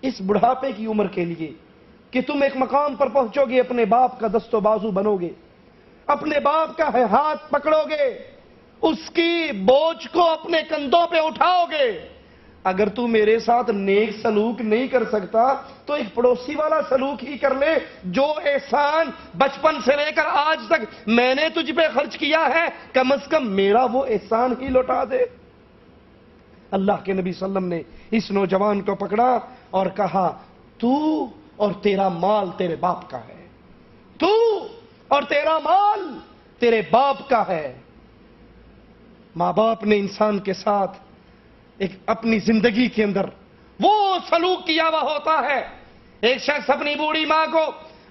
اس بڑھاپے کی عمر کے لیے کہ تم ایک مقام پر پہنچو گے، اپنے باپ کا دست و بازو بنو گے، اپنے باپ کا ہاتھ پکڑو گے، اس کی بوجھ کو اپنے کندھوں پہ اٹھاؤ گے۔ اگر تو میرے ساتھ نیک سلوک نہیں کر سکتا تو ایک پڑوسی والا سلوک ہی کر لے، جو احسان بچپن سے لے کر آج تک میں نے تجھ پہ خرچ کیا ہے کم از کم میرا وہ احسان ہی لوٹا دے۔ اللہ کے نبی صلی اللہ علیہ وسلم نے اس نوجوان کو پکڑا اور کہا تو اور تیرا مال تیرے باپ کا ہے، تو اور تیرا مال تیرے باپ کا ہے۔ ماں باپ نے انسان کے ساتھ ایک اپنی زندگی کے اندر وہ سلوک کیا ہوا ہوتا ہے۔ ایک شخص اپنی بوڑھی ماں کو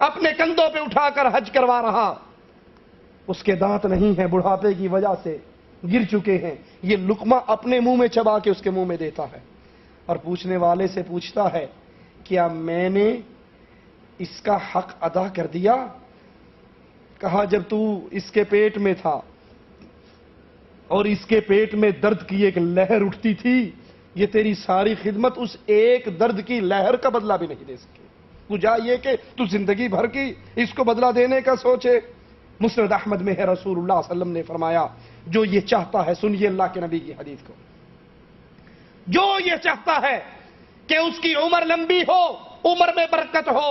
اپنے کندھوں پہ اٹھا کر حج کروا رہا، اس کے دانت نہیں ہیں، بڑھاپے کی وجہ سے گر چکے ہیں، یہ لقمہ اپنے منہ میں چبا کے اس کے منہ میں دیتا ہے اور پوچھنے والے سے پوچھتا ہے کیا میں نے اس کا حق ادا کر دیا؟ کہا جب تو اس کے پیٹ میں تھا اور اس کے پیٹ میں درد کی ایک لہر اٹھتی تھی، یہ تیری ساری خدمت اس ایک درد کی لہر کا بدلہ بھی نہیں دے سکی۔ کجا یہ کہ تو زندگی بھر کی اس کو بدلہ دینے کا سوچے۔ مسند احمد میں ہے رسول اللہ صلی اللہ علیہ وسلم نے فرمایا جو یہ چاہتا ہے، سنیے اللہ کے نبی کی حدیث کو، جو یہ چاہتا ہے کہ اس کی عمر لمبی ہو، عمر میں برکت ہو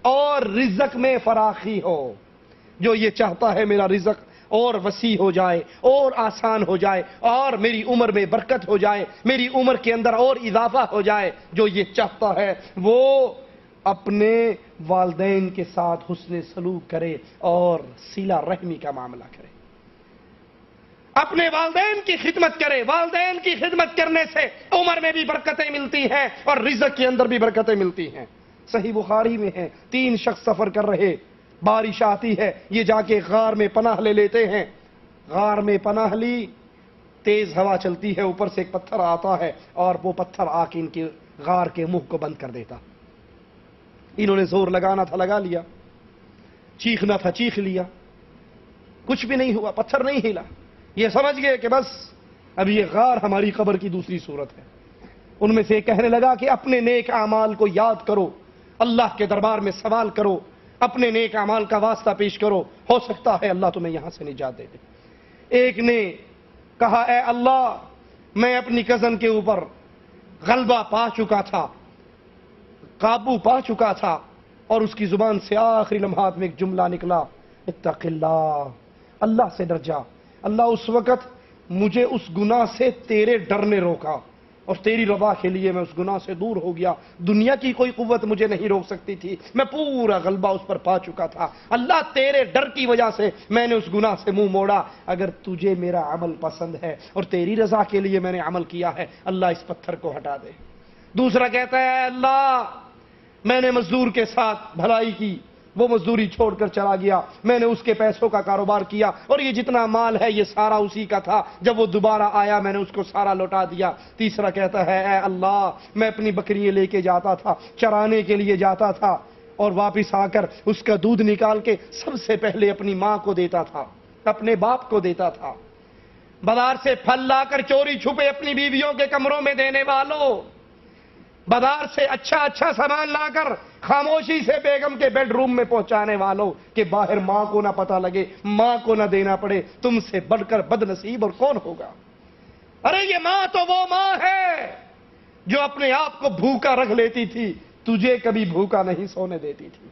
اور رزق میں فراخی ہو، جو یہ چاہتا ہے میرا رزق اور وسیع ہو جائے اور آسان ہو جائے اور میری عمر میں برکت ہو جائے، میری عمر کے اندر اور اضافہ ہو جائے، جو یہ چاہتا ہے وہ اپنے والدین کے ساتھ حسن سلوک کرے اور صلہ رحمی کا معاملہ کرے، اپنے والدین کی خدمت کرے۔ والدین کی خدمت کرنے سے عمر میں بھی برکتیں ملتی ہیں اور رزق کے اندر بھی برکتیں ملتی ہیں۔ صحیح بخاری میں ہے 3 شخص سفر کر رہے، بارش آتی ہے، یہ جا کے غار میں پناہ لے لیتے ہیں۔ غار میں پناہ لی، تیز ہوا چلتی ہے، اوپر سے ایک پتھر آتا ہے اور وہ پتھر آ کے ان کے غار کے منہ کو بند کر دیتا۔ انہوں نے زور لگانا تھا لگا لیا، چیخنا تھا چیخ لیا، کچھ بھی نہیں ہوا، پتھر نہیں ہلا۔ یہ سمجھ گئے کہ بس اب یہ غار ہماری قبر کی دوسری صورت ہے۔ ان میں سے کہنے لگا کہ اپنے نیک اعمال کو یاد کرو، اللہ کے دربار میں سوال کرو، اپنے نیک اعمال کا واسطہ پیش کرو، ہو سکتا ہے اللہ تمہیں یہاں سے نجات دے دے۔ ایک نے کہا اے اللہ میں اپنی کزن کے اوپر غلبہ پا چکا تھا، قابو پا چکا تھا، اور اس کی زبان سے آخری لمحات میں ایک جملہ نکلا، اتق اللہ، اللہ سے ڈر جا۔ اللہ اس وقت مجھے اس گناہ سے تیرے ڈر نے روکا اور تیری رضا کے لیے میں اس گناہ سے دور ہو گیا۔ دنیا کی کوئی قوت مجھے نہیں روک سکتی تھی، میں پورا غلبہ اس پر پا چکا تھا۔ اللہ تیرے ڈر کی وجہ سے میں نے اس گناہ سے منہ موڑا۔ اگر تجھے میرا عمل پسند ہے اور تیری رضا کے لیے میں نے عمل کیا ہے، اللہ اس پتھر کو ہٹا دے۔ دوسرا کہتا ہے اللہ میں نے مزدور کے ساتھ بھلائی کی، وہ مزدوری چھوڑ کر چلا گیا، میں نے اس کے پیسوں کا کاروبار کیا اور یہ جتنا مال ہے یہ سارا اسی کا تھا، جب وہ دوبارہ آیا میں نے اس کو سارا لوٹا دیا۔ تیسرا کہتا ہے اے اللہ میں اپنی بکریاں لے کے جاتا تھا، چرانے کے لیے جاتا تھا اور واپس آ کر اس کا دودھ نکال کے سب سے پہلے اپنی ماں کو دیتا تھا، اپنے باپ کو دیتا تھا۔ بازار سے پھل لا کر چوری چھپے اپنی بیویوں کے کمروں میں دینے والوں، بازار سے اچھا سامان لا کر خاموشی سے بیگم کے بیڈ روم میں پہنچانے والوں کہ باہر ماں کو نہ پتہ لگے، ماں کو نہ دینا پڑے، تم سے بڑھ کر بد نصیب اور کون ہوگا؟ ارے یہ ماں تو وہ ماں ہے جو اپنے آپ کو بھوکا رکھ لیتی تھی، تجھے کبھی بھوکا نہیں سونے دیتی تھی۔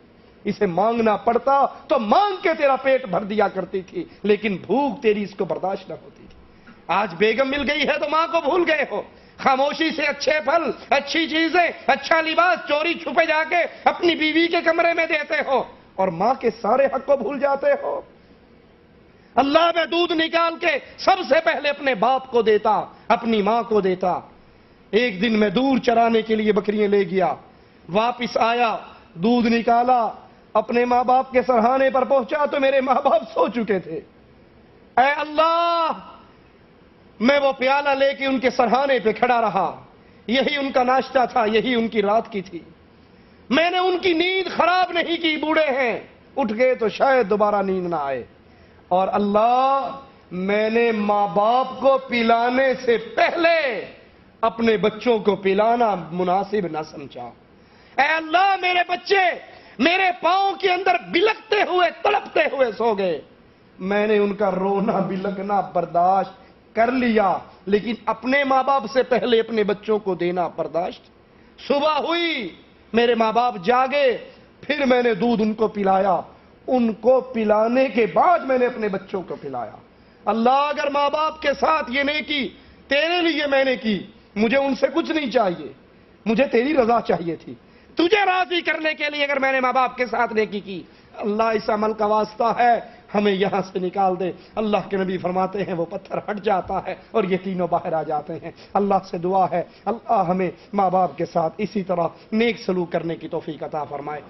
اسے مانگنا پڑتا تو مانگ کے تیرا پیٹ بھر دیا کرتی تھی، لیکن بھوک تیری اس کو برداشت نہ ہوتی تھی۔ آج بیگم مل گئی ہے تو ماں کو بھول گئے ہو، خاموشی سے اچھے پھل، اچھی چیزیں، اچھا لباس چوری چھپے جا کے اپنی بیوی کے کمرے میں دیتے ہو اور ماں کے سارے حق کو بھول جاتے ہو۔ اللہ میں دودھ نکال کے سب سے پہلے اپنے باپ کو دیتا، اپنی ماں کو دیتا۔ ایک دن میں دور چرانے کے لیے بکریاں لے گیا، واپس آیا، دودھ نکالا، اپنے ماں باپ کے سرہانے پر پہنچا تو میرے ماں باپ سو چکے تھے۔ اے اللہ میں وہ پیالہ لے کے ان کے سرہانے پہ کھڑا رہا، یہی ان کا ناشتہ تھا، یہی ان کی رات کی تھی، میں نے ان کی نیند خراب نہیں کی، بوڑھے ہیں اٹھ گئے تو شاید دوبارہ نیند نہ آئے، اور اللہ میں نے ماں باپ کو پلانے سے پہلے اپنے بچوں کو پلانا مناسب نہ سمجھا۔ اے اللہ میرے بچے میرے پاؤں کے اندر بلکتے ہوئے تڑپتے ہوئے سو گئے، میں نے ان کا رونا بلکنا برداشت کر لیا، لیکن اپنے ماں باپ سے پہلے اپنے بچوں کو دینا برداشت۔ صبح ہوئی میرے ماں باپ جاگے، پھر میں نے دودھ ان کو پلایا، ان کو پلانے کے بعد میں نے اپنے بچوں کو پلایا۔ اللہ اگر ماں باپ کے ساتھ یہ نیکی تیرے لیے میں نے کی، مجھے ان سے کچھ نہیں چاہیے، مجھے تیری رضا چاہیے تھی، تجھے راضی کرنے کے لیے اگر میں نے ماں باپ کے ساتھ نیکی کی، اللہ اس عمل کا واسطہ ہے ہمیں یہاں سے نکال دے۔ اللہ کے نبی فرماتے ہیں وہ پتھر ہٹ جاتا ہے اور یہ تینوں باہر آ جاتے ہیں۔ اللہ سے دعا ہے اللہ ہمیں ماں باپ کے ساتھ اسی طرح نیک سلوک کرنے کی توفیق عطا فرمائے۔